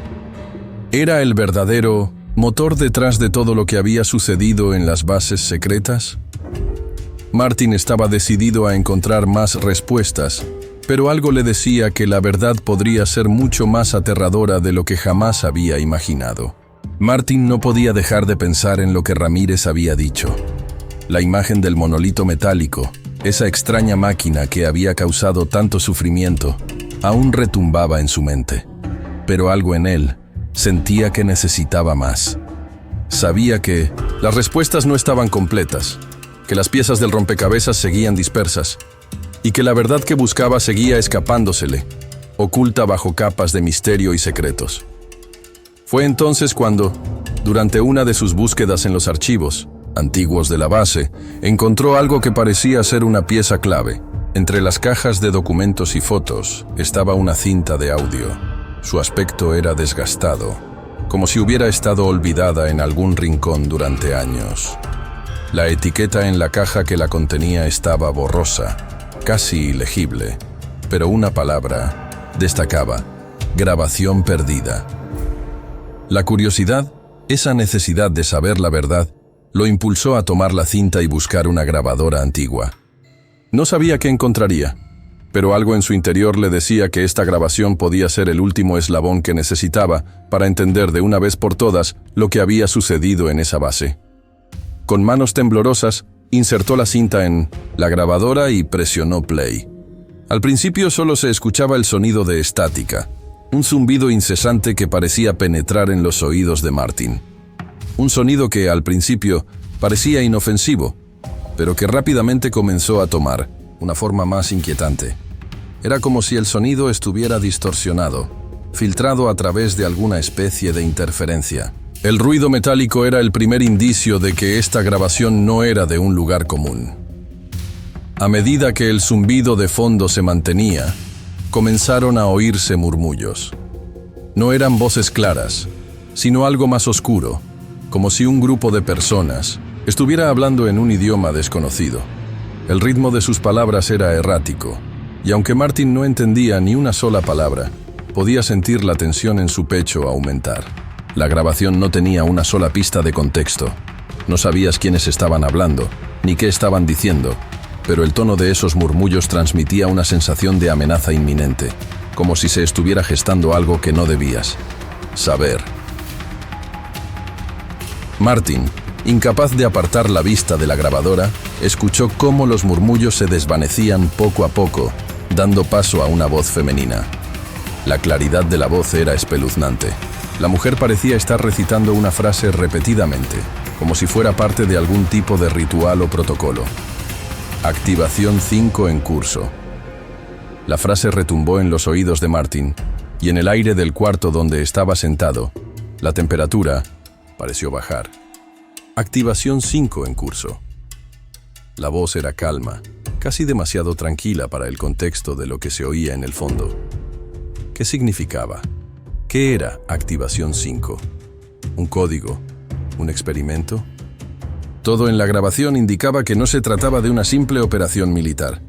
¿era el verdadero motor detrás de todo lo que había sucedido en las bases secretas? Martin estaba decidido a encontrar más respuestas, pero algo le decía que la verdad podría ser mucho más aterradora de lo que jamás había imaginado. Martin no podía dejar de pensar en lo que Ramírez había dicho. La imagen del monolito metálico, esa extraña máquina que había causado tanto sufrimiento, aún retumbaba en su mente. Pero algo en él sentía que necesitaba más. Sabía que las respuestas no estaban completas, que las piezas del rompecabezas seguían dispersas, y que la verdad que buscaba seguía escapándosele, oculta bajo capas de misterio y secretos. Fue entonces cuando, durante una de sus búsquedas en los archivos antiguos de la base, encontró algo que parecía ser una pieza clave. Entre las cajas de documentos y fotos estaba una cinta de audio. Su aspecto era desgastado, como si hubiera estado olvidada en algún rincón durante años. La etiqueta en la caja que la contenía estaba borrosa, casi ilegible, pero una palabra destacaba: grabación perdida. La curiosidad, esa necesidad de saber la verdad, lo impulsó a tomar la cinta y buscar una grabadora antigua. No sabía qué encontraría, pero algo en su interior le decía que esta grabación podía ser el último eslabón que necesitaba para entender de una vez por todas lo que había sucedido en esa base. Con manos temblorosas, insertó la cinta en la grabadora y presionó play. Al principio solo se escuchaba el sonido de estática, un zumbido incesante que parecía penetrar en los oídos de Martin. Un sonido que, al principio, parecía inofensivo, pero que rápidamente comenzó a tomar una forma más inquietante. Era como si el sonido estuviera distorsionado, filtrado a través de alguna especie de interferencia. El ruido metálico era el primer indicio de que esta grabación no era de un lugar común. A medida que el zumbido de fondo se mantenía, comenzaron a oírse murmullos. No eran voces claras, sino algo más oscuro, como si un grupo de personas estuviera hablando en un idioma desconocido. El ritmo de sus palabras era errático, y aunque Martin no entendía ni una sola palabra, podía sentir la tensión en su pecho aumentar. La grabación no tenía una sola pista de contexto. No sabías quiénes estaban hablando, ni qué estaban diciendo, pero el tono de esos murmullos transmitía una sensación de amenaza inminente, como si se estuviera gestando algo que no debías saber. Martin, incapaz de apartar la vista de la grabadora, escuchó cómo los murmullos se desvanecían poco a poco, dando paso a una voz femenina. La claridad de la voz era espeluznante. La mujer parecía estar recitando una frase repetidamente, como si fuera parte de algún tipo de ritual o protocolo. Activación 5 en curso. La frase retumbó en los oídos de Martin, y en el aire del cuarto donde estaba sentado, la temperatura pareció bajar. Activación 5 en curso. La voz era calma, casi demasiado tranquila para el contexto de lo que se oía en el fondo. ¿Qué significaba? ¿Qué era Activación 5? ¿Un código? ¿Un experimento? Todo en la grabación indicaba que no se trataba de una simple operación militar.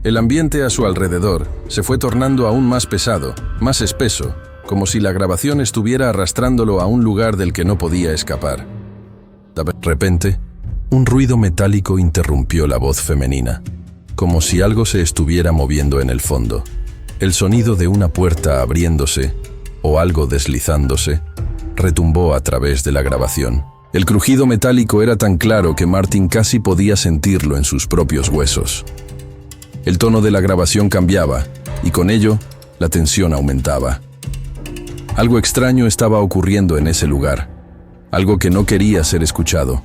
El ambiente a su alrededor se fue tornando aún más pesado, más espeso, como si la grabación estuviera arrastrándolo a un lugar del que no podía escapar. De repente, un ruido metálico interrumpió la voz femenina, como si algo se estuviera moviendo en el fondo. El sonido de una puerta abriéndose, o algo deslizándose, retumbó a través de la grabación. El crujido metálico era tan claro que Martin casi podía sentirlo en sus propios huesos. El tono de la grabación cambiaba, y con ello, la tensión aumentaba. Algo extraño estaba ocurriendo en ese lugar, algo que no quería ser escuchado.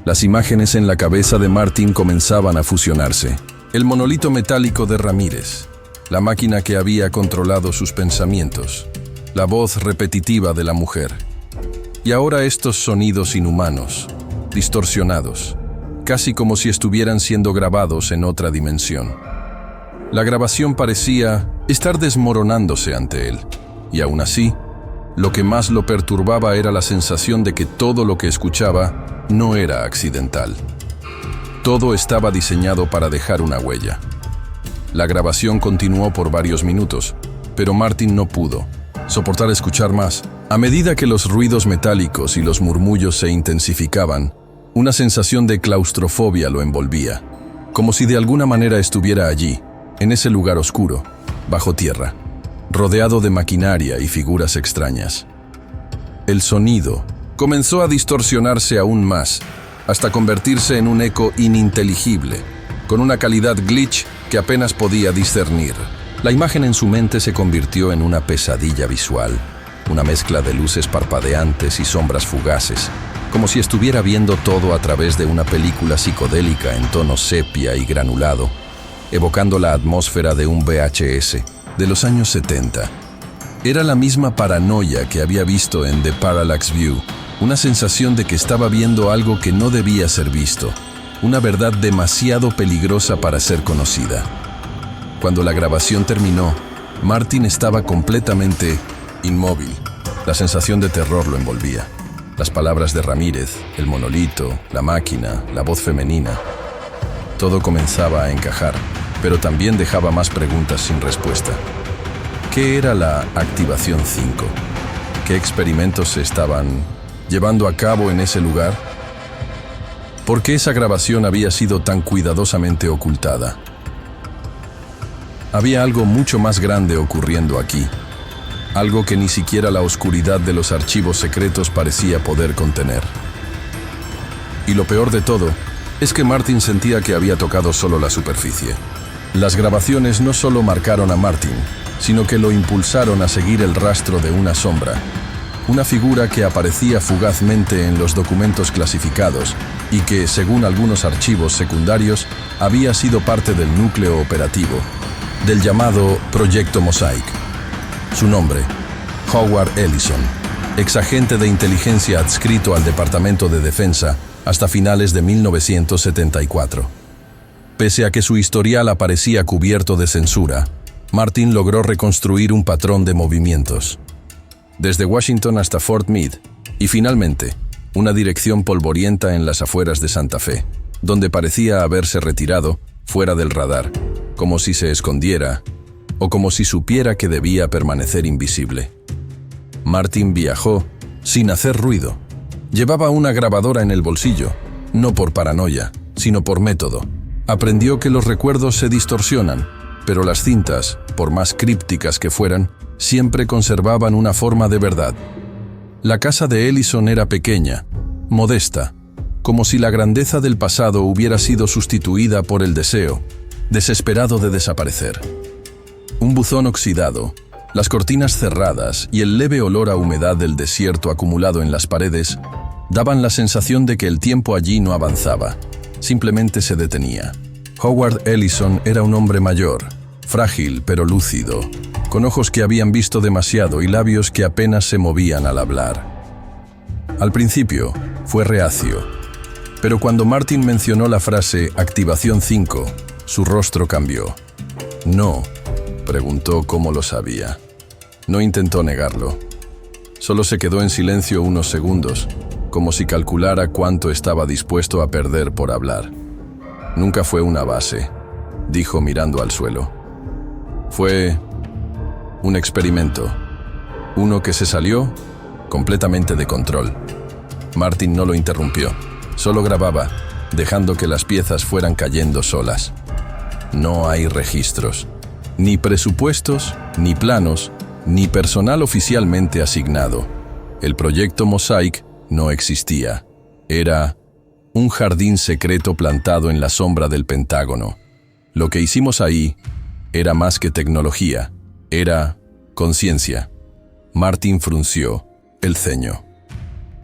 Las imágenes en la cabeza de Martin comenzaban a fusionarse. El monolito metálico de Ramírez, la máquina que había controlado sus pensamientos, la voz repetitiva de la mujer. Y ahora estos sonidos inhumanos, distorsionados, casi como si estuvieran siendo grabados en otra dimensión. La grabación parecía estar desmoronándose ante él, y aún así, lo que más lo perturbaba era la sensación de que todo lo que escuchaba no era accidental. Todo estaba diseñado para dejar una huella. La grabación continuó por varios minutos, pero Martin no pudo soportar escuchar más. A medida que los ruidos metálicos y los murmullos se intensificaban, una sensación de claustrofobia lo envolvía, como si de alguna manera estuviera allí, en ese lugar oscuro, bajo tierra, rodeado de maquinaria y figuras extrañas. El sonido comenzó a distorsionarse aún más, hasta convertirse en un eco ininteligible, con una calidad glitch que apenas podía discernir. La imagen en su mente se convirtió en una pesadilla visual, una mezcla de luces parpadeantes y sombras fugaces, como si estuviera viendo todo a través de una película psicodélica en tono sepia y granulado, evocando la atmósfera de un VHS de los años 70. Era la misma paranoia que había visto en The Parallax View, una sensación de que estaba viendo algo que no debía ser visto, una verdad demasiado peligrosa para ser conocida. Cuando la grabación terminó, Martin estaba completamente inmóvil. La sensación de terror lo envolvía. Las palabras de Ramírez, el monolito, la máquina, la voz femenina. Todo comenzaba a encajar, pero también dejaba más preguntas sin respuesta. ¿Qué era la Activación 5? ¿Qué experimentos se estaban llevando a cabo en ese lugar? ¿Por qué esa grabación había sido tan cuidadosamente ocultada? Había algo mucho más grande ocurriendo aquí, algo que ni siquiera la oscuridad de los archivos secretos parecía poder contener. Y lo peor de todo es que Martin sentía que había tocado solo la superficie. Las grabaciones no solo marcaron a Martin, sino que lo impulsaron a seguir el rastro de una sombra, una figura que aparecía fugazmente en los documentos clasificados y que, según algunos archivos secundarios, había sido parte del núcleo operativo del llamado Proyecto Mosaic. Su nombre, Howard Ellison, exagente de inteligencia adscrito al Departamento de Defensa hasta finales de 1974. Pese a que su historial aparecía cubierto de censura, Martin logró reconstruir un patrón de movimientos. Desde Washington hasta Fort Meade, y finalmente, una dirección polvorienta en las afueras de Santa Fe. donde parecía haberse retirado, fuera del radar, como si se escondiera, o como si supiera que debía permanecer invisible. Martin viajó sin hacer ruido. Llevaba una grabadora en el bolsillo, no por paranoia, sino por método. Aprendió que los recuerdos se distorsionan, pero las cintas, por más crípticas que fueran, siempre conservaban una forma de verdad. La casa de Ellison era pequeña, modesta, como si la grandeza del pasado hubiera sido sustituida por el deseo, desesperado de desaparecer. Un buzón oxidado, las cortinas cerradas y el leve olor a humedad del desierto acumulado en las paredes daban la sensación de que el tiempo allí no avanzaba, simplemente se detenía. Howard Ellison era un hombre mayor, frágil pero lúcido, con ojos que habían visto demasiado y labios que apenas se movían al hablar. Al principio, fue reacio, pero cuando Martin mencionó la frase Activación 5, su rostro cambió. «No», preguntó cómo lo sabía. No intentó negarlo. Solo se quedó en silencio unos segundos, como si calculara cuánto estaba dispuesto a perder por hablar. «Nunca fue una base», dijo mirando al suelo. «Fue un experimento. Uno que se salió completamente de control». Martin no lo interrumpió. Solo grababa, dejando que las piezas fueran cayendo solas. No hay registros, ni presupuestos, ni planos, ni personal oficialmente asignado. El proyecto Mosaic no existía. Era un jardín secreto plantado en la sombra del Pentágono. Lo que hicimos ahí era más que tecnología, era conciencia. Martin frunció el ceño.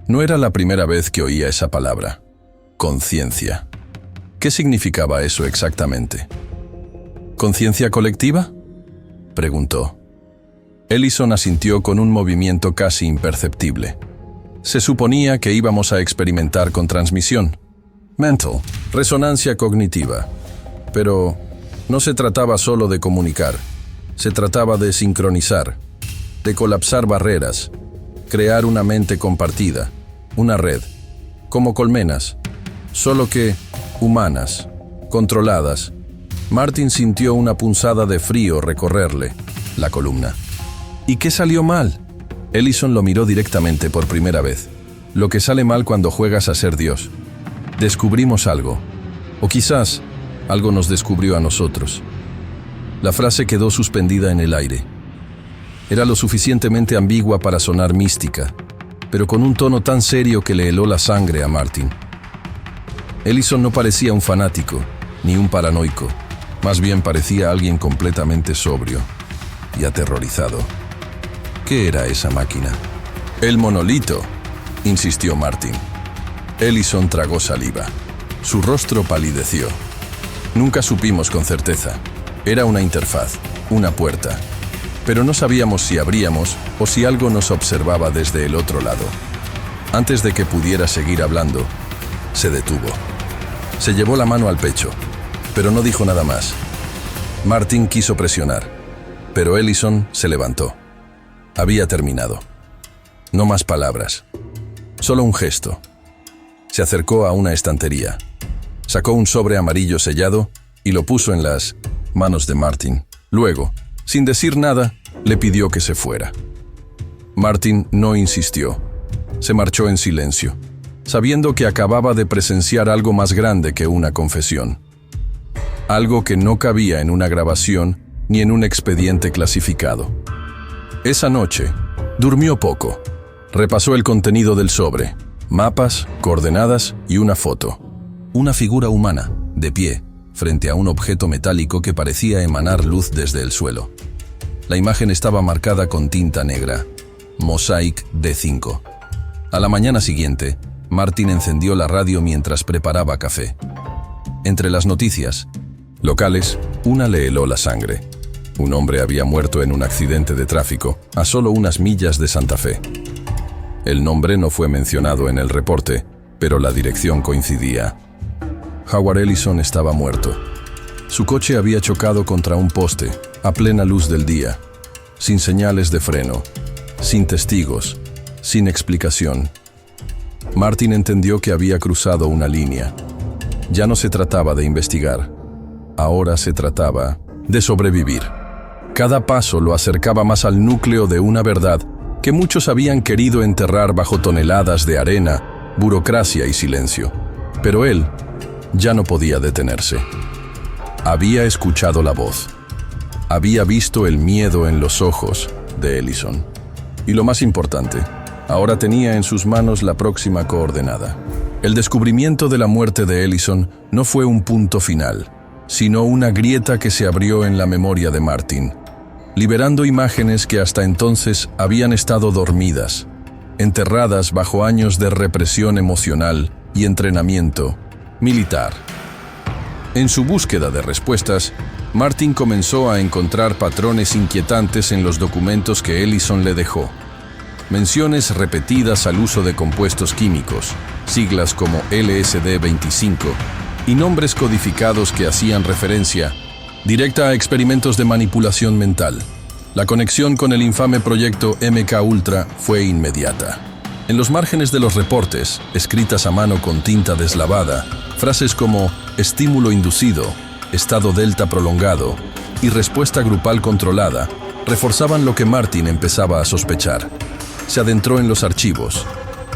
No era la primera vez que oía esa palabra. Conciencia. ¿Qué significaba eso exactamente? ¿Conciencia colectiva?, preguntó. Ellison asintió con un movimiento casi imperceptible. Se suponía que íbamos a experimentar con transmisión. Mental, resonancia cognitiva. Pero no se trataba solo de comunicar. Se trataba de sincronizar, de colapsar barreras, crear una mente compartida, una red, como colmenas, solo que humanas, controladas. Martin sintió una punzada de frío recorrerle la columna. ¿Y qué salió mal? Ellison lo miró directamente por primera vez. Lo que sale mal cuando juegas a ser Dios. Descubrimos algo. O quizás algo nos descubrió a nosotros. La frase quedó suspendida en el aire. Era lo suficientemente ambigua para sonar mística, pero con un tono tan serio que le heló la sangre a Martin. Ellison no parecía un fanático, ni un paranoico. Más bien parecía alguien completamente sobrio y aterrorizado. ¿Qué era esa máquina? «El monolito», insistió Martin. Ellison tragó saliva. Su rostro palideció. Nunca supimos con certeza. Era una interfaz, una puerta. Pero no sabíamos si abríamos o si algo nos observaba desde el otro lado. Antes de que pudiera seguir hablando, se detuvo. Se llevó la mano al pecho, pero no dijo nada más. Martin quiso presionar, pero Ellison se levantó. Había terminado. No más palabras. Solo un gesto. Se acercó a una estantería. Sacó un sobre amarillo sellado y lo puso en las manos de Martin. Luego, sin decir nada, le pidió que se fuera. Martin no insistió. Se marchó en silencio, sabiendo que acababa de presenciar algo más grande que una confesión. Algo que no cabía en una grabación ni en un expediente clasificado. Esa noche, durmió poco. Repasó el contenido del sobre: mapas, coordenadas y una foto. Una figura humana, de pie, frente a un objeto metálico que parecía emanar luz desde el suelo. La imagen estaba marcada con tinta negra: Mosaic D5. A la mañana siguiente, Martin encendió la radio mientras preparaba café. Entre las noticias locales, una le heló la sangre. Un hombre había muerto en un accidente de tráfico a solo unas millas de Santa Fe. El nombre no fue mencionado en el reporte, pero la dirección coincidía. Howard Ellison estaba muerto. Su coche había chocado contra un poste, a plena luz del día, sin señales de freno, sin testigos, sin explicación. Martin entendió que había cruzado una línea. Ya no se trataba de investigar. Ahora se trataba de sobrevivir. Cada paso lo acercaba más al núcleo de una verdad que muchos habían querido enterrar bajo toneladas de arena, burocracia y silencio. Pero él ya no podía detenerse. Había escuchado la voz. Había visto el miedo en los ojos de Ellison. Y lo más importante, ahora tenía en sus manos la próxima coordenada. El descubrimiento de la muerte de Ellison no fue un punto final, sino una grieta que se abrió en la memoria de Martin, liberando imágenes que hasta entonces habían estado dormidas, enterradas bajo años de represión emocional y entrenamiento militar. En su búsqueda de respuestas, Martin comenzó a encontrar patrones inquietantes en los documentos que Ellison le dejó. Menciones repetidas al uso de compuestos químicos, siglas como LSD-25, y nombres codificados que hacían referencia directa a experimentos de manipulación mental. La conexión con el infame proyecto MK Ultra fue inmediata. En los márgenes de los reportes, escritas a mano con tinta deslavada, frases como estímulo inducido, estado delta prolongado y respuesta grupal controlada reforzaban lo que Martin empezaba a sospechar. Se adentró en los archivos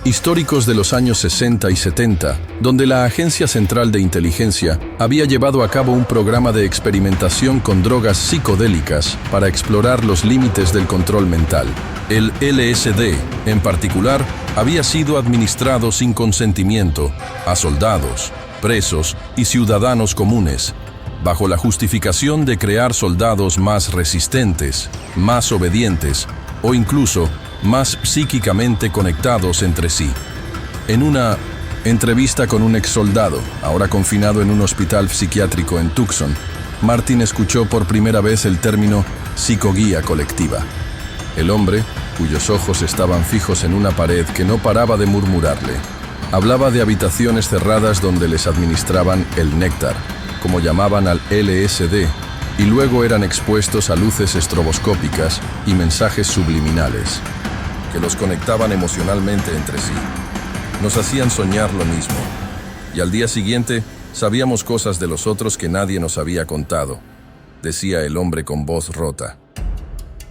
históricos de los años 60 y 70, donde la Agencia Central de Inteligencia había llevado a cabo un programa de experimentación con drogas psicodélicas para explorar los límites del control mental. El LSD, en particular, había sido administrado sin consentimiento a soldados, presos y ciudadanos comunes, bajo la justificación de crear soldados más resistentes, más obedientes o incluso más psíquicamente conectados entre sí. En una entrevista con un exsoldado, ahora confinado en un hospital psiquiátrico en Tucson, Martin escuchó por primera vez el término psicoguía colectiva. El hombre, cuyos ojos estaban fijos en una pared que no paraba de murmurarle, hablaba de habitaciones cerradas donde les administraban el néctar, como llamaban al LSD, y luego eran expuestos a luces estroboscópicas y mensajes subliminales que los conectaban emocionalmente entre sí. Nos hacían soñar lo mismo, y al día siguiente sabíamos cosas de los otros que nadie nos había contado, decía el hombre con voz rota.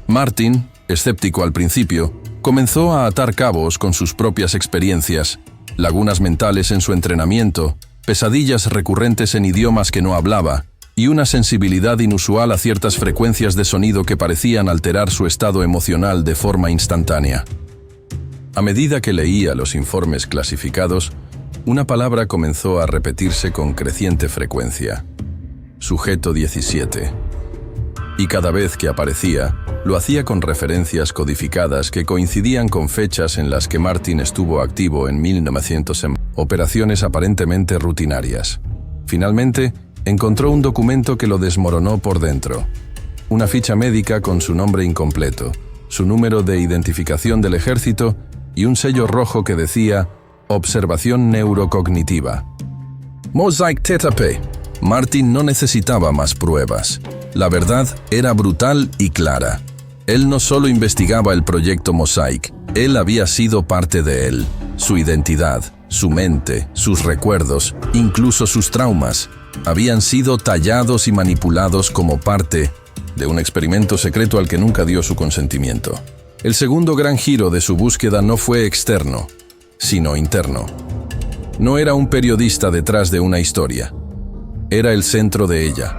Martin, escéptico al principio, comenzó a atar cabos con sus propias experiencias, lagunas mentales en su entrenamiento, pesadillas recurrentes en idiomas que no hablaba, y una sensibilidad inusual a ciertas frecuencias de sonido que parecían alterar su estado emocional de forma instantánea. A medida que leía los informes clasificados, una palabra comenzó a repetirse con creciente frecuencia: sujeto 17. Y cada vez que aparecía, lo hacía con referencias codificadas que coincidían con fechas en las que Martin estuvo activo en 1900 en operaciones aparentemente rutinarias. Finalmente, encontró un documento que lo desmoronó por dentro. Una ficha médica con su nombre incompleto, su número de identificación del ejército y un sello rojo que decía Observación Neurocognitiva. Mosaic Theta P. Martin no necesitaba más pruebas. La verdad era brutal y clara. Él no solo investigaba el proyecto Mosaic, él había sido parte de él. Su identidad, su mente, sus recuerdos, incluso sus traumas, habían sido tallados y manipulados como parte de un experimento secreto al que nunca dio su consentimiento. El segundo gran giro de su búsqueda no fue externo, sino interno. No era un periodista detrás de una historia. Era el centro de ella.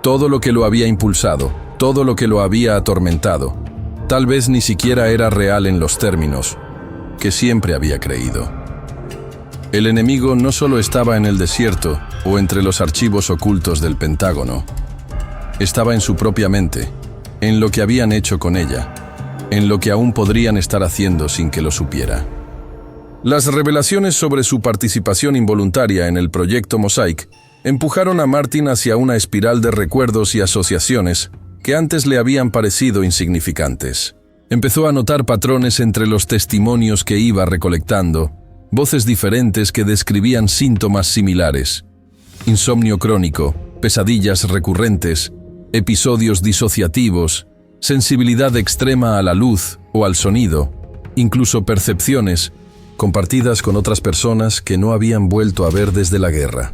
Todo lo que lo había impulsado, todo lo que lo había atormentado, tal vez ni siquiera era real en los términos que siempre había creído. El enemigo no solo estaba en el desierto o entre los archivos ocultos del Pentágono. Estaba en su propia mente, en lo que habían hecho con ella, en lo que aún podrían estar haciendo sin que lo supiera. Las revelaciones sobre su participación involuntaria en el proyecto Mosaic empujaron a Martin hacia una espiral de recuerdos y asociaciones que antes le habían parecido insignificantes. Empezó a notar patrones entre los testimonios que iba recolectando, voces diferentes que describían síntomas similares: insomnio crónico, pesadillas recurrentes, episodios disociativos, sensibilidad extrema a la luz o al sonido, incluso percepciones compartidas con otras personas que no habían vuelto a ver desde la guerra.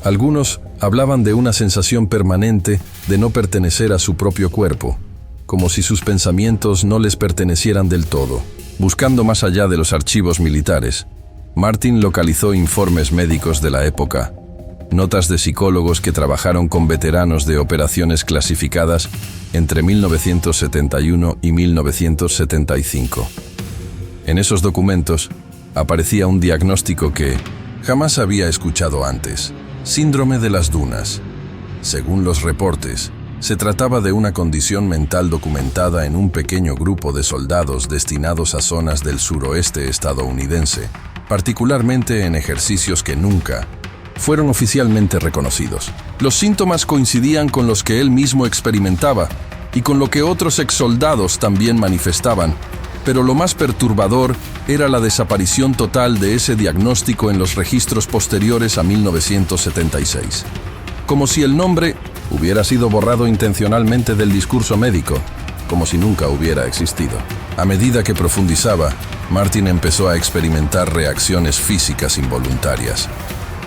Algunos hablaban de una sensación permanente de no pertenecer a su propio cuerpo, como si sus pensamientos no les pertenecieran del todo. Buscando más allá de los archivos militares, Martin localizó informes médicos de la época, notas de psicólogos que trabajaron con veteranos de operaciones clasificadas entre 1971 y 1975. En esos documentos aparecía un diagnóstico que jamás había escuchado antes: síndrome de las dunas. Según los reportes, se trataba de una condición mental documentada en un pequeño grupo de soldados destinados a zonas del suroeste estadounidense, particularmente en ejercicios que nunca fueron oficialmente reconocidos. Los síntomas coincidían con los que él mismo experimentaba y con lo que otros exsoldados también manifestaban, pero lo más perturbador era la desaparición total de ese diagnóstico en los registros posteriores a 1976. Como si el nombre hubiera sido borrado intencionalmente del discurso médico, como si nunca hubiera existido. A medida que profundizaba, Martin empezó a experimentar reacciones físicas involuntarias,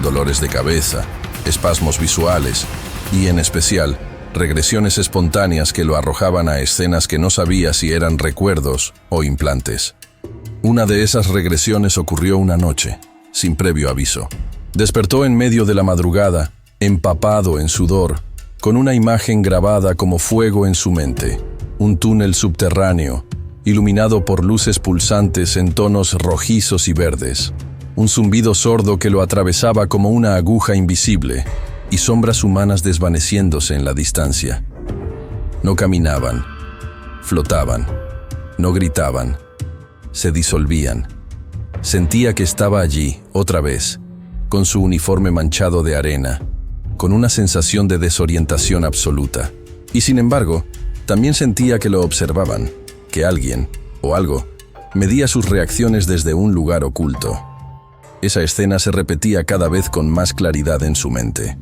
dolores de cabeza, espasmos visuales y, en especial, regresiones espontáneas que lo arrojaban a escenas que no sabía si eran recuerdos o implantes. Una de esas regresiones ocurrió una noche, sin previo aviso. Despertó en medio de la madrugada, empapado en sudor, con una imagen grabada como fuego en su mente: un túnel subterráneo, iluminado por luces pulsantes en tonos rojizos y verdes, un zumbido sordo que lo atravesaba como una aguja invisible, y sombras humanas desvaneciéndose en la distancia. No caminaban, flotaban, no gritaban, se disolvían. Sentía que estaba allí, otra vez, con su uniforme manchado de arena, con una sensación de desorientación absoluta. Y sin embargo, también sentía que lo observaban, que alguien, o algo, medía sus reacciones desde un lugar oculto. Esa escena se repetía cada vez con más claridad en su mente.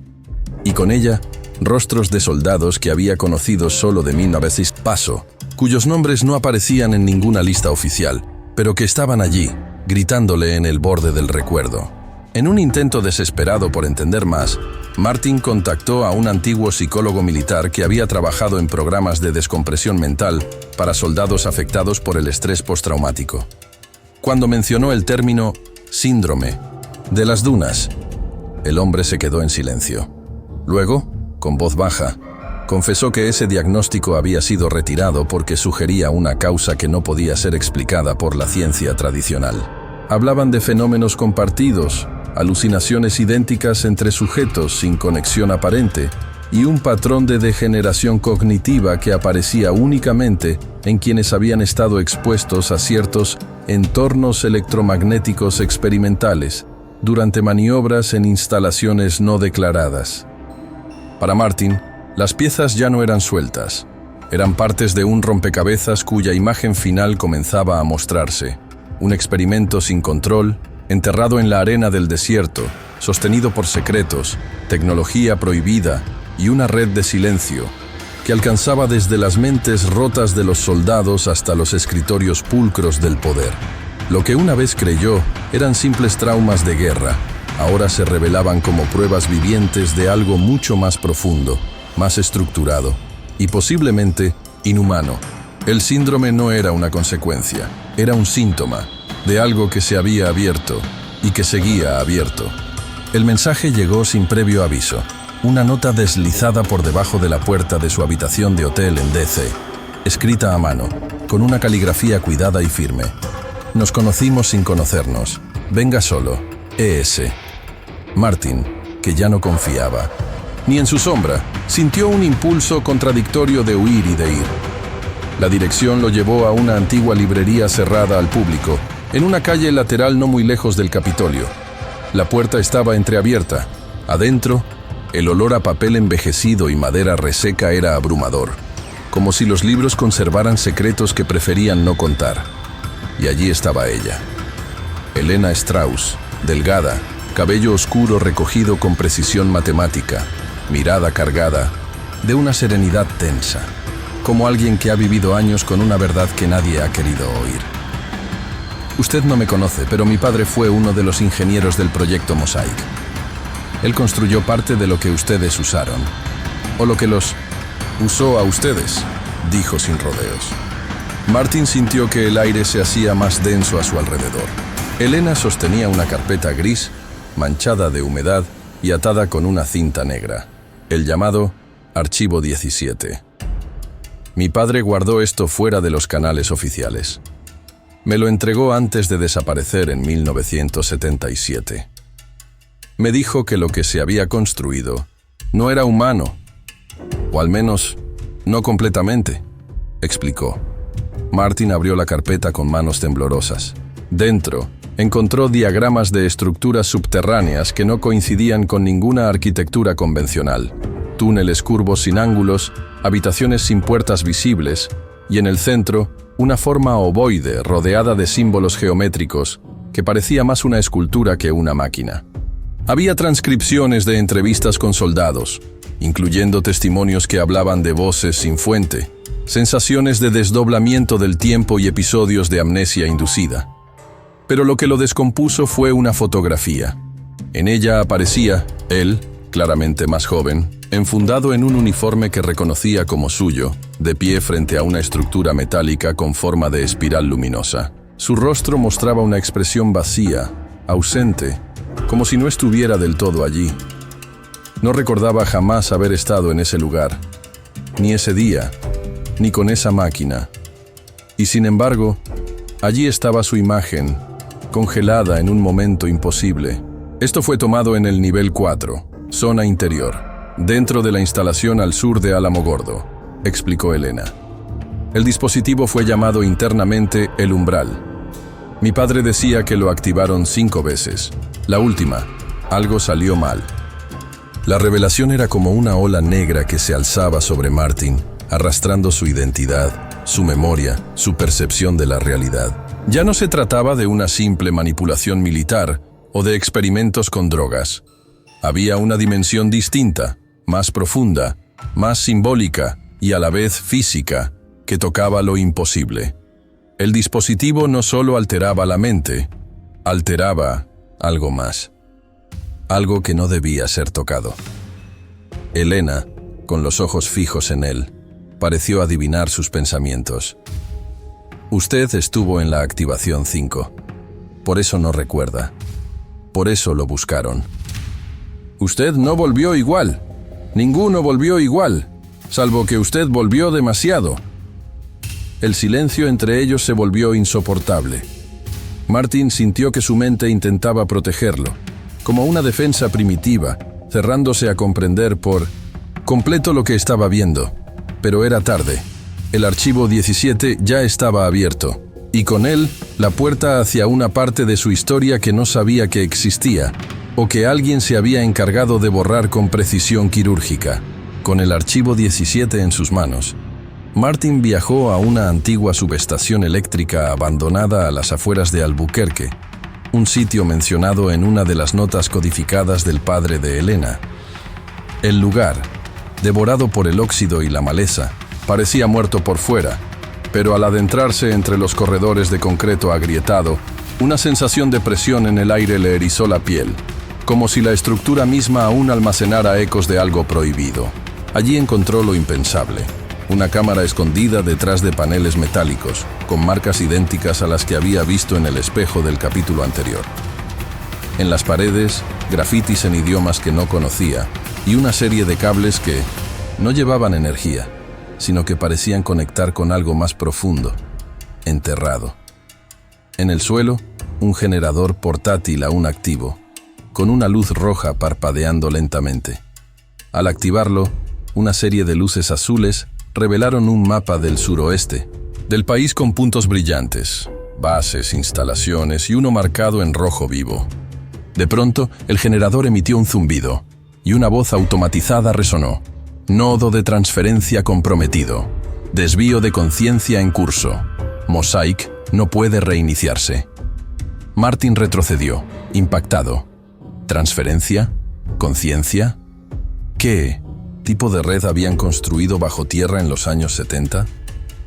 Y con ella, rostros de soldados que había conocido solo de 1900 paso, cuyos nombres no aparecían en ninguna lista oficial, pero que estaban allí, gritándole en el borde del recuerdo. En un intento desesperado por entender más, Martin contactó a un antiguo psicólogo militar que había trabajado en programas de descompresión mental para soldados afectados por el estrés postraumático. Cuando mencionó el término síndrome de las dunas, el hombre se quedó en silencio. Luego, con voz baja, confesó que ese diagnóstico había sido retirado porque sugería una causa que no podía ser explicada por la ciencia tradicional. Hablaban de fenómenos compartidos, alucinaciones idénticas entre sujetos sin conexión aparente y un patrón de degeneración cognitiva que aparecía únicamente en quienes habían estado expuestos a ciertos entornos electromagnéticos experimentales durante maniobras en instalaciones no declaradas. Para Martin, las piezas ya no eran sueltas, eran partes de un rompecabezas cuya imagen final comenzaba a mostrarse. Un experimento sin control, enterrado en la arena del desierto, sostenido por secretos, tecnología prohibida y una red de silencio que alcanzaba desde las mentes rotas de los soldados hasta los escritorios pulcros del poder. Lo que una vez creyó eran simples traumas de guerra, ahora se revelaban como pruebas vivientes de algo mucho más profundo, más estructurado y posiblemente inhumano. El síndrome no era una consecuencia, era un síntoma de algo que se había abierto y que seguía abierto. El mensaje llegó sin previo aviso, una nota deslizada por debajo de la puerta de su habitación de hotel en DC, escrita a mano, con una caligrafía cuidada y firme. Nos conocimos sin conocernos. Venga solo. E.S. Martin, que ya no confiaba, ni en su sombra, sintió un impulso contradictorio de huir y de ir. La dirección lo llevó a una antigua librería cerrada al público, en una calle lateral no muy lejos del Capitolio. La puerta estaba entreabierta. Adentro, el olor a papel envejecido y madera reseca era abrumador, como si los libros conservaran secretos que preferían no contar. Y allí estaba ella, Elena Strauss, delgada, cabello oscuro recogido con precisión matemática, mirada cargada, de una serenidad tensa, como alguien que ha vivido años con una verdad que nadie ha querido oír. Usted no me conoce, pero mi padre fue uno de los ingenieros del proyecto Mosaic. Él construyó parte de lo que ustedes usaron, o lo que los usó a ustedes, dijo sin rodeos. Martin sintió que el aire se hacía más denso a su alrededor. Elena sostenía una carpeta gris, manchada de humedad y atada con una cinta negra, el llamado Archivo 17. Mi padre guardó esto fuera de los canales oficiales. Me lo entregó antes de desaparecer en 1977. Me dijo que lo que se había construido no era humano, o al menos no completamente, explicó. Martin abrió la carpeta con manos temblorosas. Dentro, encontró diagramas de estructuras subterráneas que no coincidían con ninguna arquitectura convencional. Túneles curvos sin ángulos, habitaciones sin puertas visibles, y en el centro, una forma ovoide rodeada de símbolos geométricos que parecía más una escultura que una máquina. Había transcripciones de entrevistas con soldados, incluyendo testimonios que hablaban de voces sin fuente, sensaciones de desdoblamiento del tiempo y episodios de amnesia inducida. Pero lo que lo descompuso fue una fotografía. En ella aparecía él, claramente más joven, enfundado en un uniforme que reconocía como suyo, de pie frente a una estructura metálica con forma de espiral luminosa. Su rostro mostraba una expresión vacía, ausente, como si no estuviera del todo allí. No recordaba jamás haber estado en ese lugar, ni ese día, ni con esa máquina. Y sin embargo, allí estaba su imagen, congelada en un momento imposible. Esto fue tomado en el nivel 4, zona interior, dentro de la instalación al sur de Alamogordo, explicó Elena. El dispositivo fue llamado internamente el umbral. Mi padre decía que lo activaron 5 veces. La última, algo salió mal. La revelación era como una ola negra que se alzaba sobre Martin, arrastrando su identidad, su memoria, su percepción de la realidad. Ya no se trataba de una simple manipulación militar o de experimentos con drogas. Había una dimensión distinta, más profunda, más simbólica y a la vez física, que tocaba lo imposible. El dispositivo no solo alteraba la mente, alteraba algo más. Algo que no debía ser tocado. Elena, con los ojos fijos en él, pareció adivinar sus pensamientos. Usted estuvo en la activación 5. Por eso no recuerda. Por eso lo buscaron. Usted no volvió igual. Ninguno volvió igual, salvo que usted volvió demasiado. El silencio entre ellos se volvió insoportable. Martin sintió que su mente intentaba protegerlo, como una defensa primitiva, cerrándose a comprender por completo lo que estaba viendo. Pero era tarde. El archivo 17 ya estaba abierto, y con él la puerta hacia una parte de su historia que no sabía que existía, o que alguien se había encargado de borrar con precisión quirúrgica. Con el archivo 17 en sus manos, Martin viajó a una antigua subestación eléctrica abandonada a las afueras de Albuquerque, un sitio mencionado en una de las notas codificadas del padre de Elena. El lugar, devorado por el óxido y la maleza, parecía muerto por fuera, pero al adentrarse entre los corredores de concreto agrietado, una sensación de presión en el aire le erizó la piel, como si la estructura misma aún almacenara ecos de algo prohibido. Allí encontró lo impensable, una cámara escondida detrás de paneles metálicos, con marcas idénticas a las que había visto en el espejo del capítulo anterior. En las paredes, grafitis en idiomas que no conocía, y una serie de cables que no llevaban energía, sino que parecían conectar con algo más profundo, enterrado. En el suelo, un generador portátil aún activo, con una luz roja parpadeando lentamente. Al activarlo, una serie de luces azules revelaron un mapa del suroeste, del país con puntos brillantes, bases, instalaciones y uno marcado en rojo vivo. De pronto, el generador emitió un zumbido, y una voz automatizada resonó. Nodo de transferencia comprometido. Desvío de conciencia en curso. Mosaic no puede reiniciarse. Martin retrocedió, impactado. ¿Transferencia? ¿Conciencia? ¿Qué tipo de red habían construido bajo tierra en los años 70?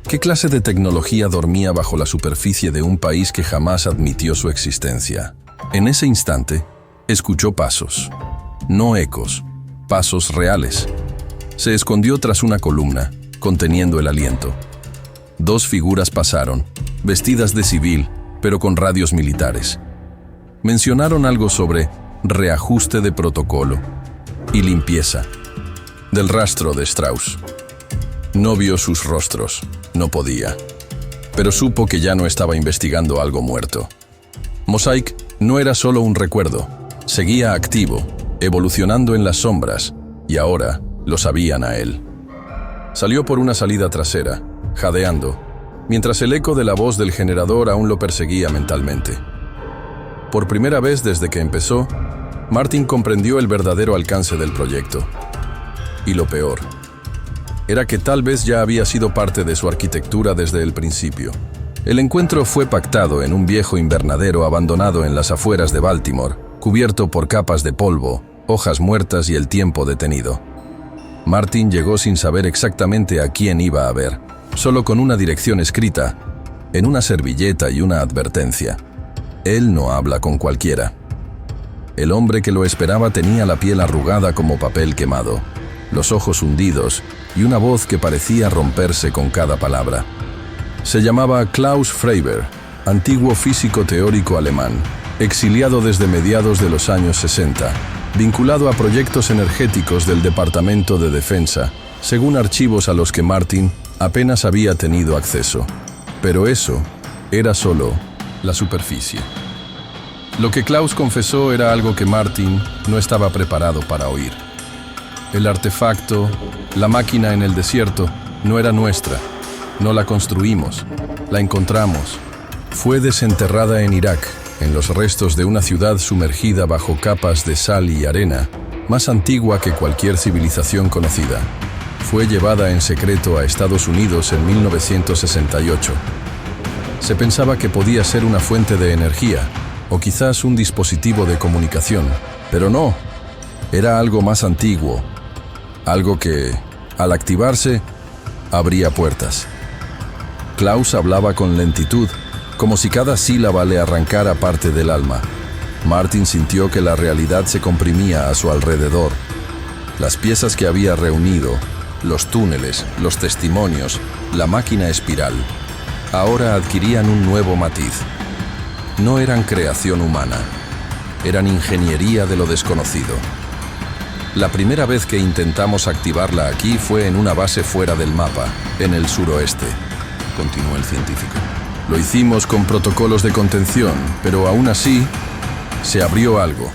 ¿Qué clase de tecnología dormía bajo la superficie de un país que jamás admitió su existencia? En ese instante, escuchó pasos. No ecos, pasos reales. Se escondió tras una columna, conteniendo el aliento. Dos figuras pasaron, vestidas de civil, pero con radios militares. Mencionaron algo sobre reajuste de protocolo y limpieza del rastro de Strauss. No vio sus rostros, no podía, pero supo que ya no estaba investigando algo muerto. Mosaic no era solo un recuerdo, seguía activo, evolucionando en las sombras, y ahora lo sabían a él. Salió por una salida trasera, jadeando, mientras el eco de la voz del generador aún lo perseguía mentalmente. Por primera vez desde que empezó, Martin comprendió el verdadero alcance del proyecto. Y lo peor, era que tal vez ya había sido parte de su arquitectura desde el principio. El encuentro fue pactado en un viejo invernadero abandonado en las afueras de Baltimore, cubierto por capas de polvo, hojas muertas y el tiempo detenido. Martin llegó sin saber exactamente a quién iba a ver, solo con una dirección escrita, en una servilleta y una advertencia. Él no habla con cualquiera. El hombre que lo esperaba tenía la piel arrugada como papel quemado, los ojos hundidos y una voz que parecía romperse con cada palabra. Se llamaba Klaus Freiber, antiguo físico teórico alemán, exiliado desde mediados de los años 60, vinculado a proyectos energéticos del Departamento de Defensa, según archivos a los que Martin apenas había tenido acceso. Pero eso era solo la superficie. Lo que Klaus confesó era algo que Martin no estaba preparado para oír. El artefacto, la máquina en el desierto, no era nuestra. No la construimos, la encontramos. Fue desenterrada en Irak, en los restos de una ciudad sumergida bajo capas de sal y arena, más antigua que cualquier civilización conocida. Fue llevada en secreto a Estados Unidos en 1968. Se pensaba que podía ser una fuente de energía, o quizás un dispositivo de comunicación, pero no, era algo más antiguo, algo que, al activarse, abría puertas. Klaus hablaba con lentitud, como si cada sílaba le arrancara parte del alma. Martin sintió que la realidad se comprimía a su alrededor. Las piezas que había reunido, los túneles, los testimonios, la máquina espiral, ahora adquirían un nuevo matiz. No eran creación humana, eran ingeniería de lo desconocido. La primera vez que intentamos activarla aquí fue en una base fuera del mapa, en el suroeste, continuó el científico. Lo hicimos con protocolos de contención, pero aún así, se abrió algo.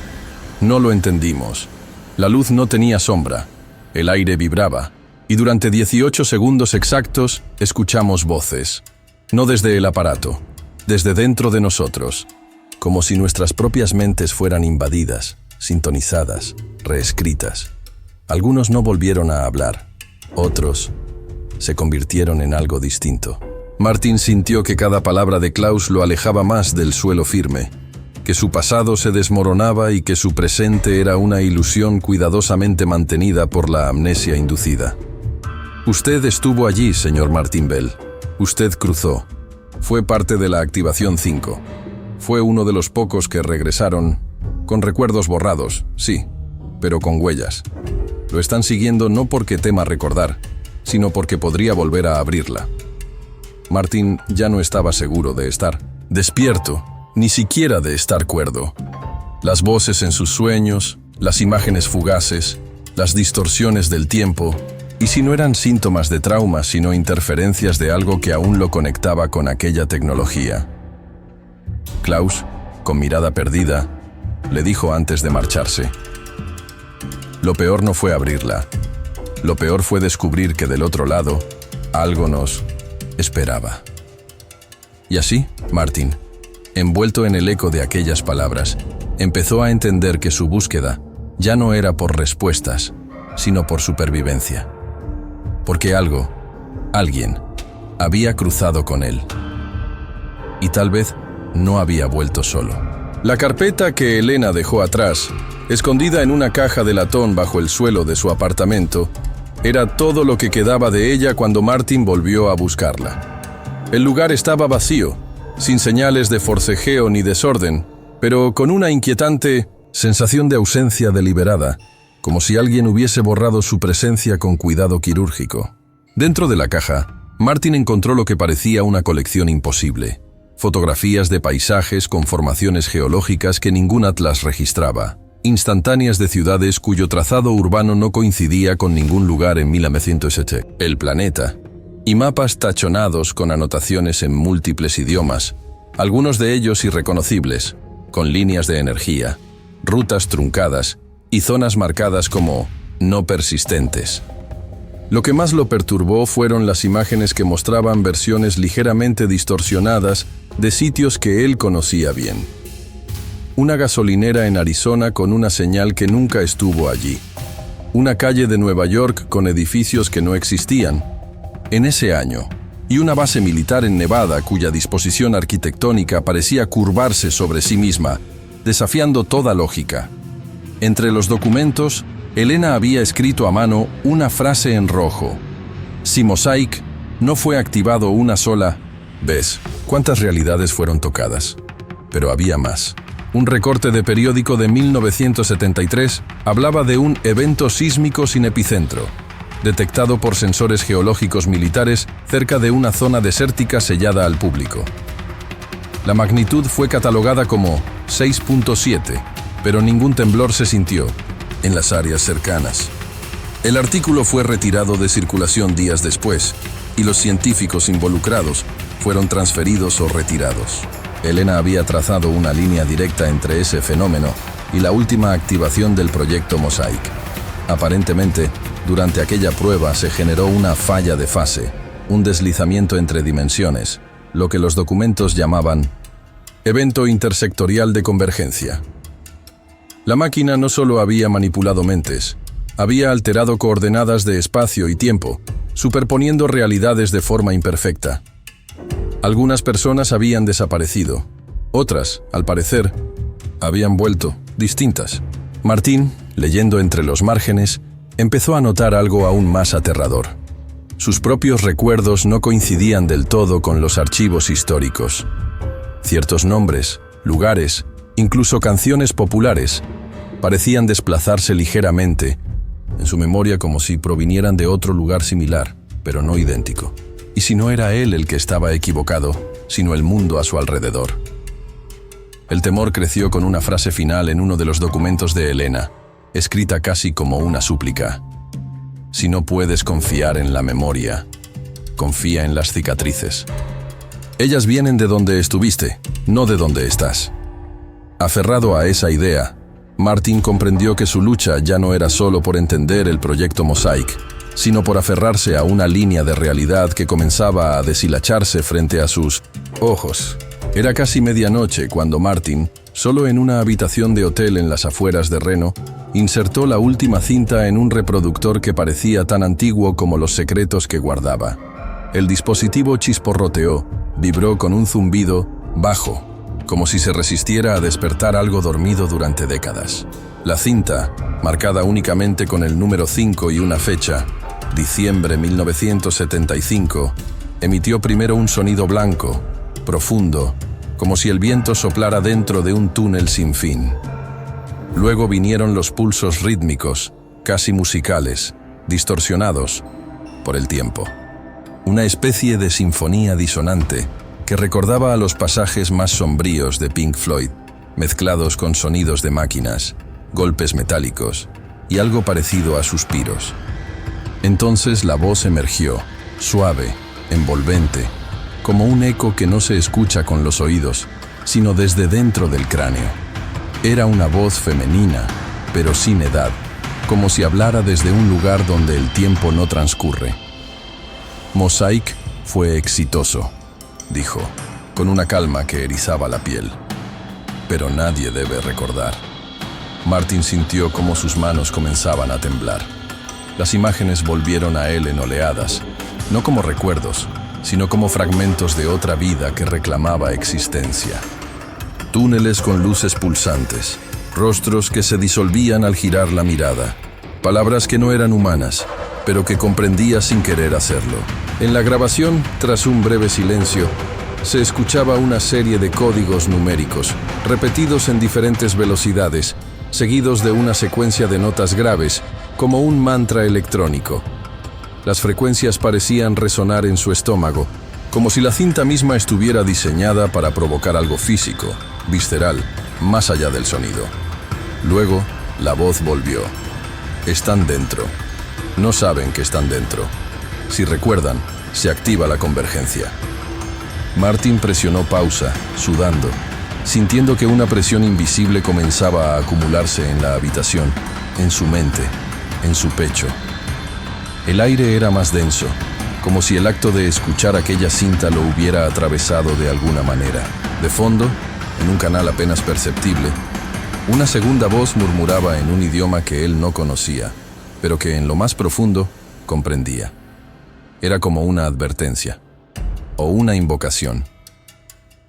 No lo entendimos. La luz no tenía sombra, el aire vibraba, y durante 18 segundos exactos escuchamos voces. No desde el aparato, desde dentro de nosotros, como si nuestras propias mentes fueran invadidas, sintonizadas, reescritas. Algunos no volvieron a hablar, otros se convirtieron en algo distinto. Martin sintió que cada palabra de Klaus lo alejaba más del suelo firme, que su pasado se desmoronaba y que su presente era una ilusión cuidadosamente mantenida por la amnesia inducida. Usted estuvo allí, señor Martin Bell. Usted cruzó. Fue parte de la activación 5. Fue uno de los pocos que regresaron con recuerdos borrados, sí, pero con huellas. Lo están siguiendo no porque tema recordar, sino porque podría volver a abrirla. Martin ya no estaba seguro de estar despierto, ni siquiera de estar cuerdo. Las voces en sus sueños, las imágenes fugaces, las distorsiones del tiempo, y si no eran síntomas de trauma, sino interferencias de algo que aún lo conectaba con aquella tecnología. Klaus, con mirada perdida, le dijo antes de marcharse: lo peor no fue abrirla. Lo peor fue descubrir que del otro lado, algo nos esperaba. Y así, Martin, envuelto en el eco de aquellas palabras, empezó a entender que su búsqueda ya no era por respuestas, sino por supervivencia. Porque alguien, había cruzado con él. Y tal vez no había vuelto solo. La carpeta que Elena dejó atrás, escondida en una caja de latón bajo el suelo de su apartamento, Era todo lo que quedaba de ella cuando Martin volvió a buscarla. El lugar estaba vacío, sin señales de forcejeo ni desorden, pero con una inquietante sensación de ausencia deliberada, como si alguien hubiese borrado su presencia con cuidado quirúrgico. Dentro de la caja, Martin encontró lo que parecía una colección imposible. Fotografías de paisajes con formaciones geológicas que ningún atlas registraba, instantáneas de ciudades cuyo trazado urbano no coincidía con ningún lugar en 1907, el planeta, y mapas tachonados con anotaciones en múltiples idiomas, algunos de ellos irreconocibles, con líneas de energía, rutas truncadas y zonas marcadas como no persistentes. Lo que más lo perturbó fueron las imágenes que mostraban versiones ligeramente distorsionadas de sitios que él conocía bien. Una gasolinera en Arizona con una señal que nunca estuvo allí. Una calle de Nueva York con edificios que no existían en ese año. Y una base militar en Nevada cuya disposición arquitectónica parecía curvarse sobre sí misma, desafiando toda lógica. Entre los documentos, Elena había escrito a mano una frase en rojo. Si Mosaic no fue activado una sola vez, ¿cuántas realidades fueron tocadas? Pero había más. Un recorte de periódico de 1973 hablaba de un evento sísmico sin epicentro, detectado por sensores geológicos militares cerca de una zona desértica sellada al público. La magnitud fue catalogada como 6.7, pero ningún temblor se sintió en las áreas cercanas. El artículo fue retirado de circulación días después, y los científicos involucrados fueron transferidos o retirados. Elena había trazado una línea directa entre ese fenómeno y la última activación del proyecto Mosaic. Aparentemente, durante aquella prueba se generó una falla de fase, un deslizamiento entre dimensiones, lo que los documentos llamaban evento intersectorial de convergencia. La máquina no solo había manipulado mentes, había alterado coordenadas de espacio y tiempo, superponiendo realidades de forma imperfecta. Algunas personas habían desaparecido, otras, al parecer, habían vuelto, distintas. Martín, leyendo entre los márgenes, empezó a notar algo aún más aterrador. Sus propios recuerdos no coincidían del todo con los archivos históricos. Ciertos nombres, lugares, incluso canciones populares, parecían desplazarse ligeramente en su memoria como si provinieran de otro lugar similar, pero no idéntico. Y si no era él el que estaba equivocado, sino el mundo a su alrededor. El temor creció con una frase final en uno de los documentos de Elena, escrita casi como una súplica. Si no puedes confiar en la memoria, confía en las cicatrices. Ellas vienen de donde estuviste, no de donde estás. Aferrado a esa idea, Martin comprendió que su lucha ya no era solo por entender el proyecto Mosaic, sino por aferrarse a una línea de realidad que comenzaba a deshilacharse frente a sus ojos. Era casi medianoche cuando Martin, solo en una habitación de hotel en las afueras de Reno, insertó la última cinta en un reproductor que parecía tan antiguo como los secretos que guardaba. El dispositivo chisporroteó, vibró con un zumbido bajo, como si se resistiera a despertar algo dormido durante décadas. La cinta, marcada únicamente con el número 5 y una fecha, diciembre 1975, emitió primero un sonido blanco, profundo, como si el viento soplara dentro de un túnel sin fin. Luego vinieron los pulsos rítmicos, casi musicales, distorsionados por el tiempo. Una especie de sinfonía disonante que recordaba a los pasajes más sombríos de Pink Floyd, mezclados con sonidos de máquinas, golpes metálicos y algo parecido a suspiros. Entonces la voz emergió, suave, envolvente, como un eco que no se escucha con los oídos, sino desde dentro del cráneo. Era una voz femenina, pero sin edad, como si hablara desde un lugar donde el tiempo no transcurre. Mosaic fue exitoso, dijo, con una calma que erizaba la piel. Pero nadie debe recordar. Martin sintió cómo sus manos comenzaban a temblar. Las imágenes volvieron a él en oleadas, no como recuerdos, sino como fragmentos de otra vida que reclamaba existencia. Túneles con luces pulsantes, rostros que se disolvían al girar la mirada, palabras que no eran humanas, pero que comprendía sin querer hacerlo. En la grabación, tras un breve silencio, se escuchaba una serie de códigos numéricos, repetidos en diferentes velocidades, seguidos de una secuencia de notas graves, como un mantra electrónico. Las frecuencias parecían resonar en su estómago, como si la cinta misma estuviera diseñada para provocar algo físico, visceral, más allá del sonido. Luego, la voz volvió. Están dentro. No saben que están dentro. Si recuerdan, se activa la convergencia. Martin presionó pausa, sudando, sintiendo que una presión invisible comenzaba a acumularse en la habitación, en su mente, en su pecho. El aire era más denso, como si el acto de escuchar aquella cinta lo hubiera atravesado de alguna manera. De fondo, en un canal apenas perceptible, una segunda voz murmuraba en un idioma que él no conocía, pero que en lo más profundo comprendía. Era como una advertencia, o una invocación.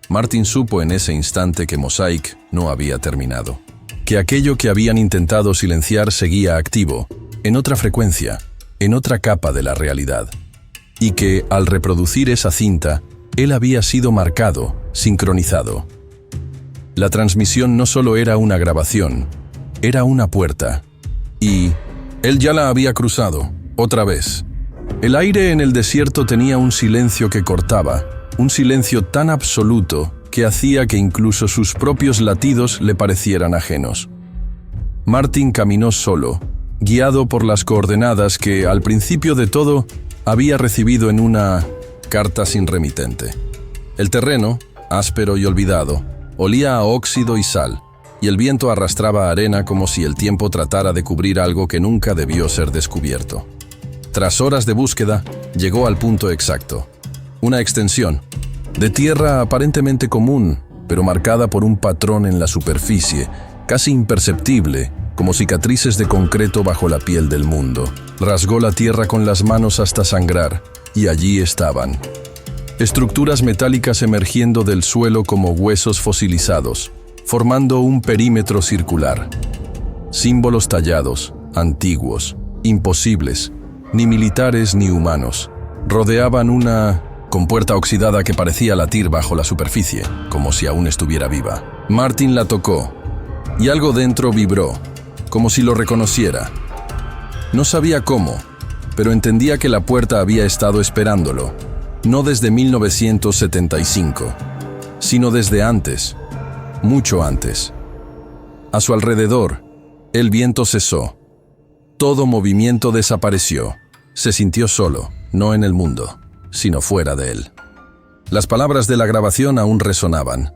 Martin supo en ese instante que Mosaic no había terminado, que aquello que habían intentado silenciar seguía activo, en otra frecuencia, en otra capa de la realidad, y que, al reproducir esa cinta, él había sido marcado, sincronizado. La transmisión no solo era una grabación, era una puerta, y él ya la había cruzado, otra vez. El aire en el desierto tenía un silencio que cortaba, un silencio tan absoluto que hacía que incluso sus propios latidos le parecieran ajenos. Martin caminó solo, guiado por las coordenadas que, al principio de todo, había recibido en una carta sin remitente. El terreno, áspero y olvidado, olía a óxido y sal, y el viento arrastraba arena como si el tiempo tratara de cubrir algo que nunca debió ser descubierto. Tras horas de búsqueda, llegó al punto exacto. Una extensión, de tierra aparentemente común, pero marcada por un patrón en la superficie, casi imperceptible, como cicatrices de concreto bajo la piel del mundo. Rasgó la tierra con las manos hasta sangrar, y allí estaban. Estructuras metálicas emergiendo del suelo como huesos fosilizados, formando un perímetro circular. Símbolos tallados, antiguos, imposibles, ni militares ni humanos. Rodeaban una compuerta oxidada que parecía latir bajo la superficie, como si aún estuviera viva. Martin la tocó, y algo dentro vibró, como si lo reconociera. No sabía cómo, pero entendía que la puerta había estado esperándolo, no desde 1975, sino desde antes, mucho antes. A su alrededor, el viento cesó. Todo movimiento desapareció. Se sintió solo, no en el mundo, sino fuera de él. Las palabras de la grabación aún resonaban.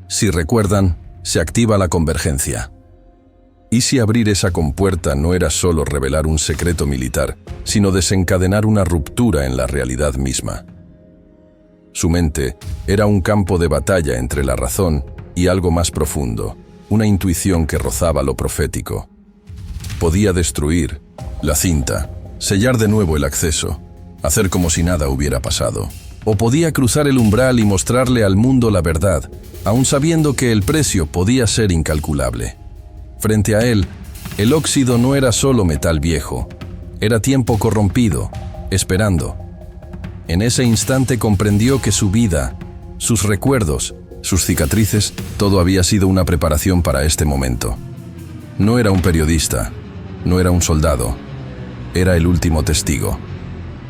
Si recuerdan, se activa la convergencia. ¿Y si abrir esa compuerta no era solo revelar un secreto militar, sino desencadenar una ruptura en la realidad misma? Su mente era un campo de batalla entre la razón y algo más profundo, una intuición que rozaba lo profético. Podía destruir la cinta, sellar de nuevo el acceso, hacer como si nada hubiera pasado. O podía cruzar el umbral y mostrarle al mundo la verdad, aun sabiendo que el precio podía ser incalculable. Frente a él, el óxido no era solo metal viejo, era tiempo corrompido, esperando. En ese instante comprendió que su vida, sus recuerdos, sus cicatrices, todo había sido una preparación para este momento. No era un periodista, no era un soldado, era el último testigo.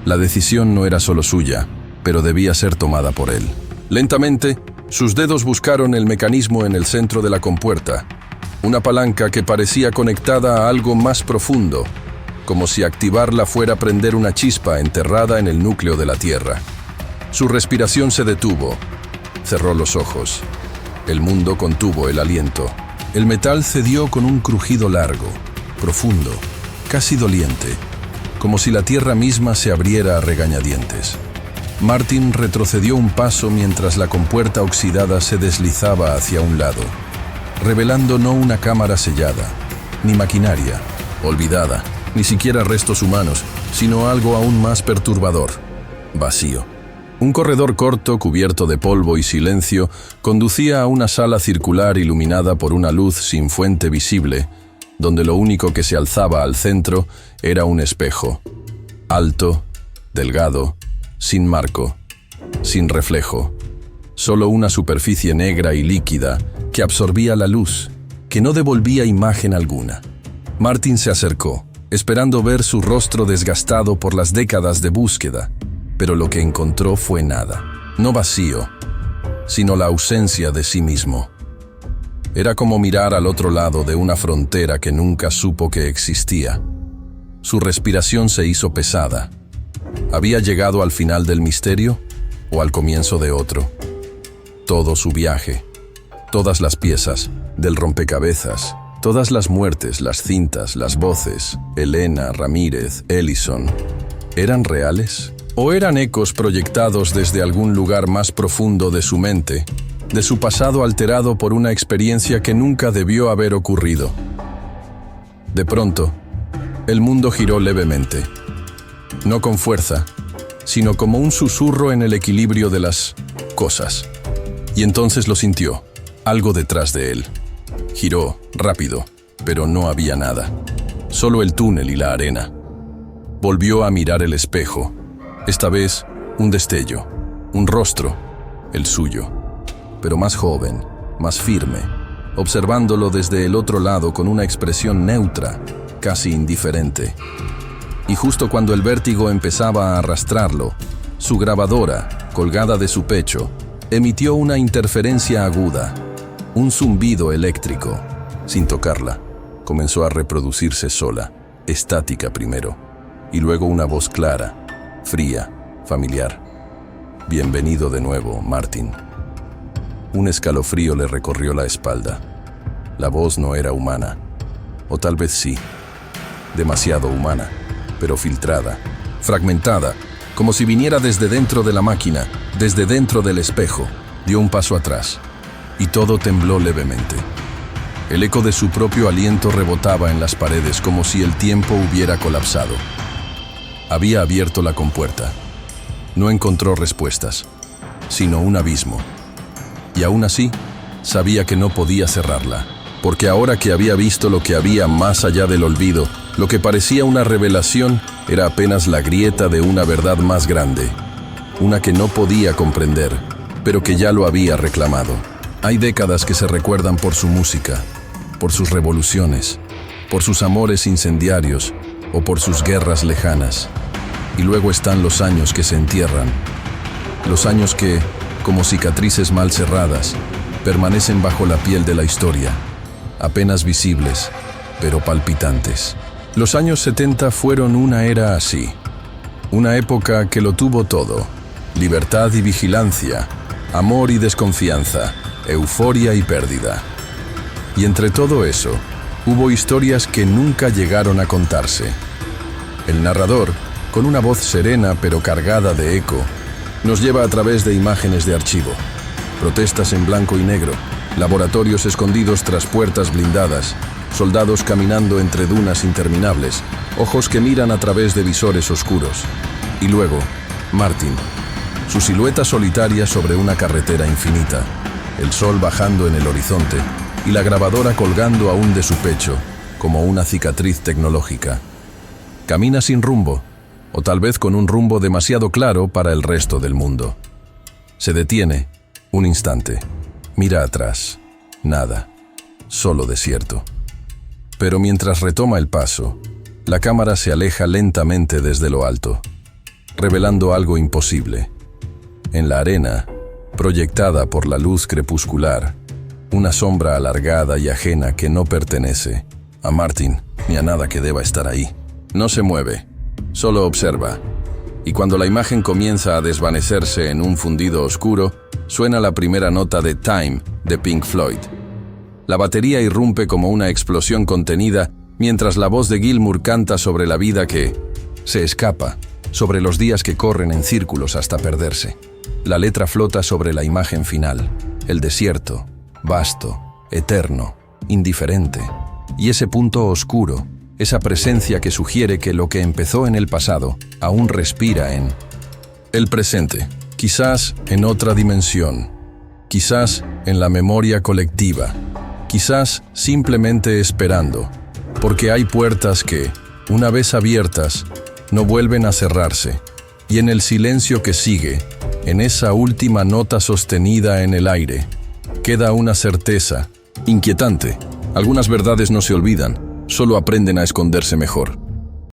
La decisión no era solo suya, pero debía ser tomada por él. Lentamente, sus dedos buscaron el mecanismo en el centro de la compuerta, una palanca que parecía conectada a algo más profundo, como si activarla fuera prender una chispa enterrada en el núcleo de la Tierra. Su respiración se detuvo. Cerró los ojos. El mundo contuvo el aliento. El metal cedió con un crujido largo, profundo, casi doliente, como si la tierra misma se abriera a regañadientes. Martin retrocedió un paso mientras la compuerta oxidada se deslizaba hacia un lado, revelando no una cámara sellada, ni maquinaria, olvidada, ni siquiera restos humanos, sino algo aún más perturbador: vacío. Un corredor corto, cubierto de polvo y silencio, conducía a una sala circular iluminada por una luz sin fuente visible, donde lo único que se alzaba al centro era un espejo. Alto, delgado, sin marco, sin reflejo. Solo una superficie negra y líquida que absorbía la luz, que no devolvía imagen alguna. Martin se acercó, esperando ver su rostro desgastado por las décadas de búsqueda, pero lo que encontró fue nada. No vacío, sino la ausencia de sí mismo. Era como mirar al otro lado de una frontera que nunca supo que existía. Su respiración se hizo pesada. ¿Había llegado al final del misterio o al comienzo de otro? Todo su viaje, todas las piezas del rompecabezas, todas las muertes, las cintas, las voces, Elena, Ramírez, Ellison, ¿eran reales? ¿O eran ecos proyectados desde algún lugar más profundo de su mente, de su pasado alterado por una experiencia que nunca debió haber ocurrido? De pronto, el mundo giró levemente, no con fuerza, sino como un susurro en el equilibrio de las cosas. Y entonces lo sintió, algo detrás de él. Giró, rápido, pero no había nada. Solo el túnel y la arena. Volvió a mirar el espejo. Esta vez, un destello, un rostro, el suyo. Pero más joven, más firme, observándolo desde el otro lado con una expresión neutra, casi indiferente. Y justo cuando el vértigo empezaba a arrastrarlo, su grabadora, colgada de su pecho, emitió una interferencia aguda, un zumbido eléctrico. Sin tocarla, comenzó a reproducirse sola, estática primero, y luego una voz clara, fría, familiar. «Bienvenido de nuevo, Martin». Un escalofrío le recorrió la espalda. La voz no era humana, o tal vez sí, demasiado humana, pero filtrada, fragmentada, como si viniera desde dentro de la máquina, desde dentro del espejo. Dio un paso atrás, y todo tembló levemente. El eco de su propio aliento rebotaba en las paredes como si el tiempo hubiera colapsado. Había abierto la compuerta. No encontró respuestas, sino un abismo. Y aún así, sabía que no podía cerrarla, porque ahora que había visto lo que había más allá del olvido, lo que parecía una revelación era apenas la grieta de una verdad más grande, una que no podía comprender, pero que ya lo había reclamado. Hay décadas que se recuerdan por su música, por sus revoluciones, por sus amores incendiarios o por sus guerras lejanas. Y luego están los años que se entierran, los años que, como cicatrices mal cerradas, permanecen bajo la piel de la historia, apenas visibles, pero palpitantes. Los años 70 fueron una era así, una época que lo tuvo todo: libertad y vigilancia, amor y desconfianza, euforia y pérdida. Y entre todo eso, hubo historias que nunca llegaron a contarse. El narrador, con una voz serena pero cargada de eco, nos lleva a través de imágenes de archivo, protestas en blanco y negro, laboratorios escondidos tras puertas blindadas, soldados caminando entre dunas interminables, ojos que miran a través de visores oscuros. Y luego, Martin, su silueta solitaria sobre una carretera infinita, el sol bajando en el horizonte y la grabadora colgando aún de su pecho, como una cicatriz tecnológica. Camina sin rumbo, o tal vez con un rumbo demasiado claro para el resto del mundo. Se detiene, un instante, mira atrás, nada, solo desierto. Pero mientras retoma el paso, la cámara se aleja lentamente desde lo alto, revelando algo imposible. En la arena, proyectada por la luz crepuscular, una sombra alargada y ajena que no pertenece a Martin ni a nada que deba estar ahí. No se mueve, solo observa. Y cuando la imagen comienza a desvanecerse en un fundido oscuro, suena la primera nota de Time de Pink Floyd. La batería irrumpe como una explosión contenida mientras la voz de Gilmour canta sobre la vida que se escapa, sobre los días que corren en círculos hasta perderse. La letra flota sobre la imagen final, el desierto, vasto, eterno, indiferente. Y ese punto oscuro, esa presencia que sugiere que lo que empezó en el pasado aún respira en el presente, quizás en otra dimensión, quizás en la memoria colectiva, quizás simplemente esperando, porque hay puertas que, una vez abiertas, no vuelven a cerrarse. Y en el silencio que sigue, en esa última nota sostenida en el aire, queda una certeza inquietante. Algunas verdades no se olvidan, solo aprenden a esconderse mejor.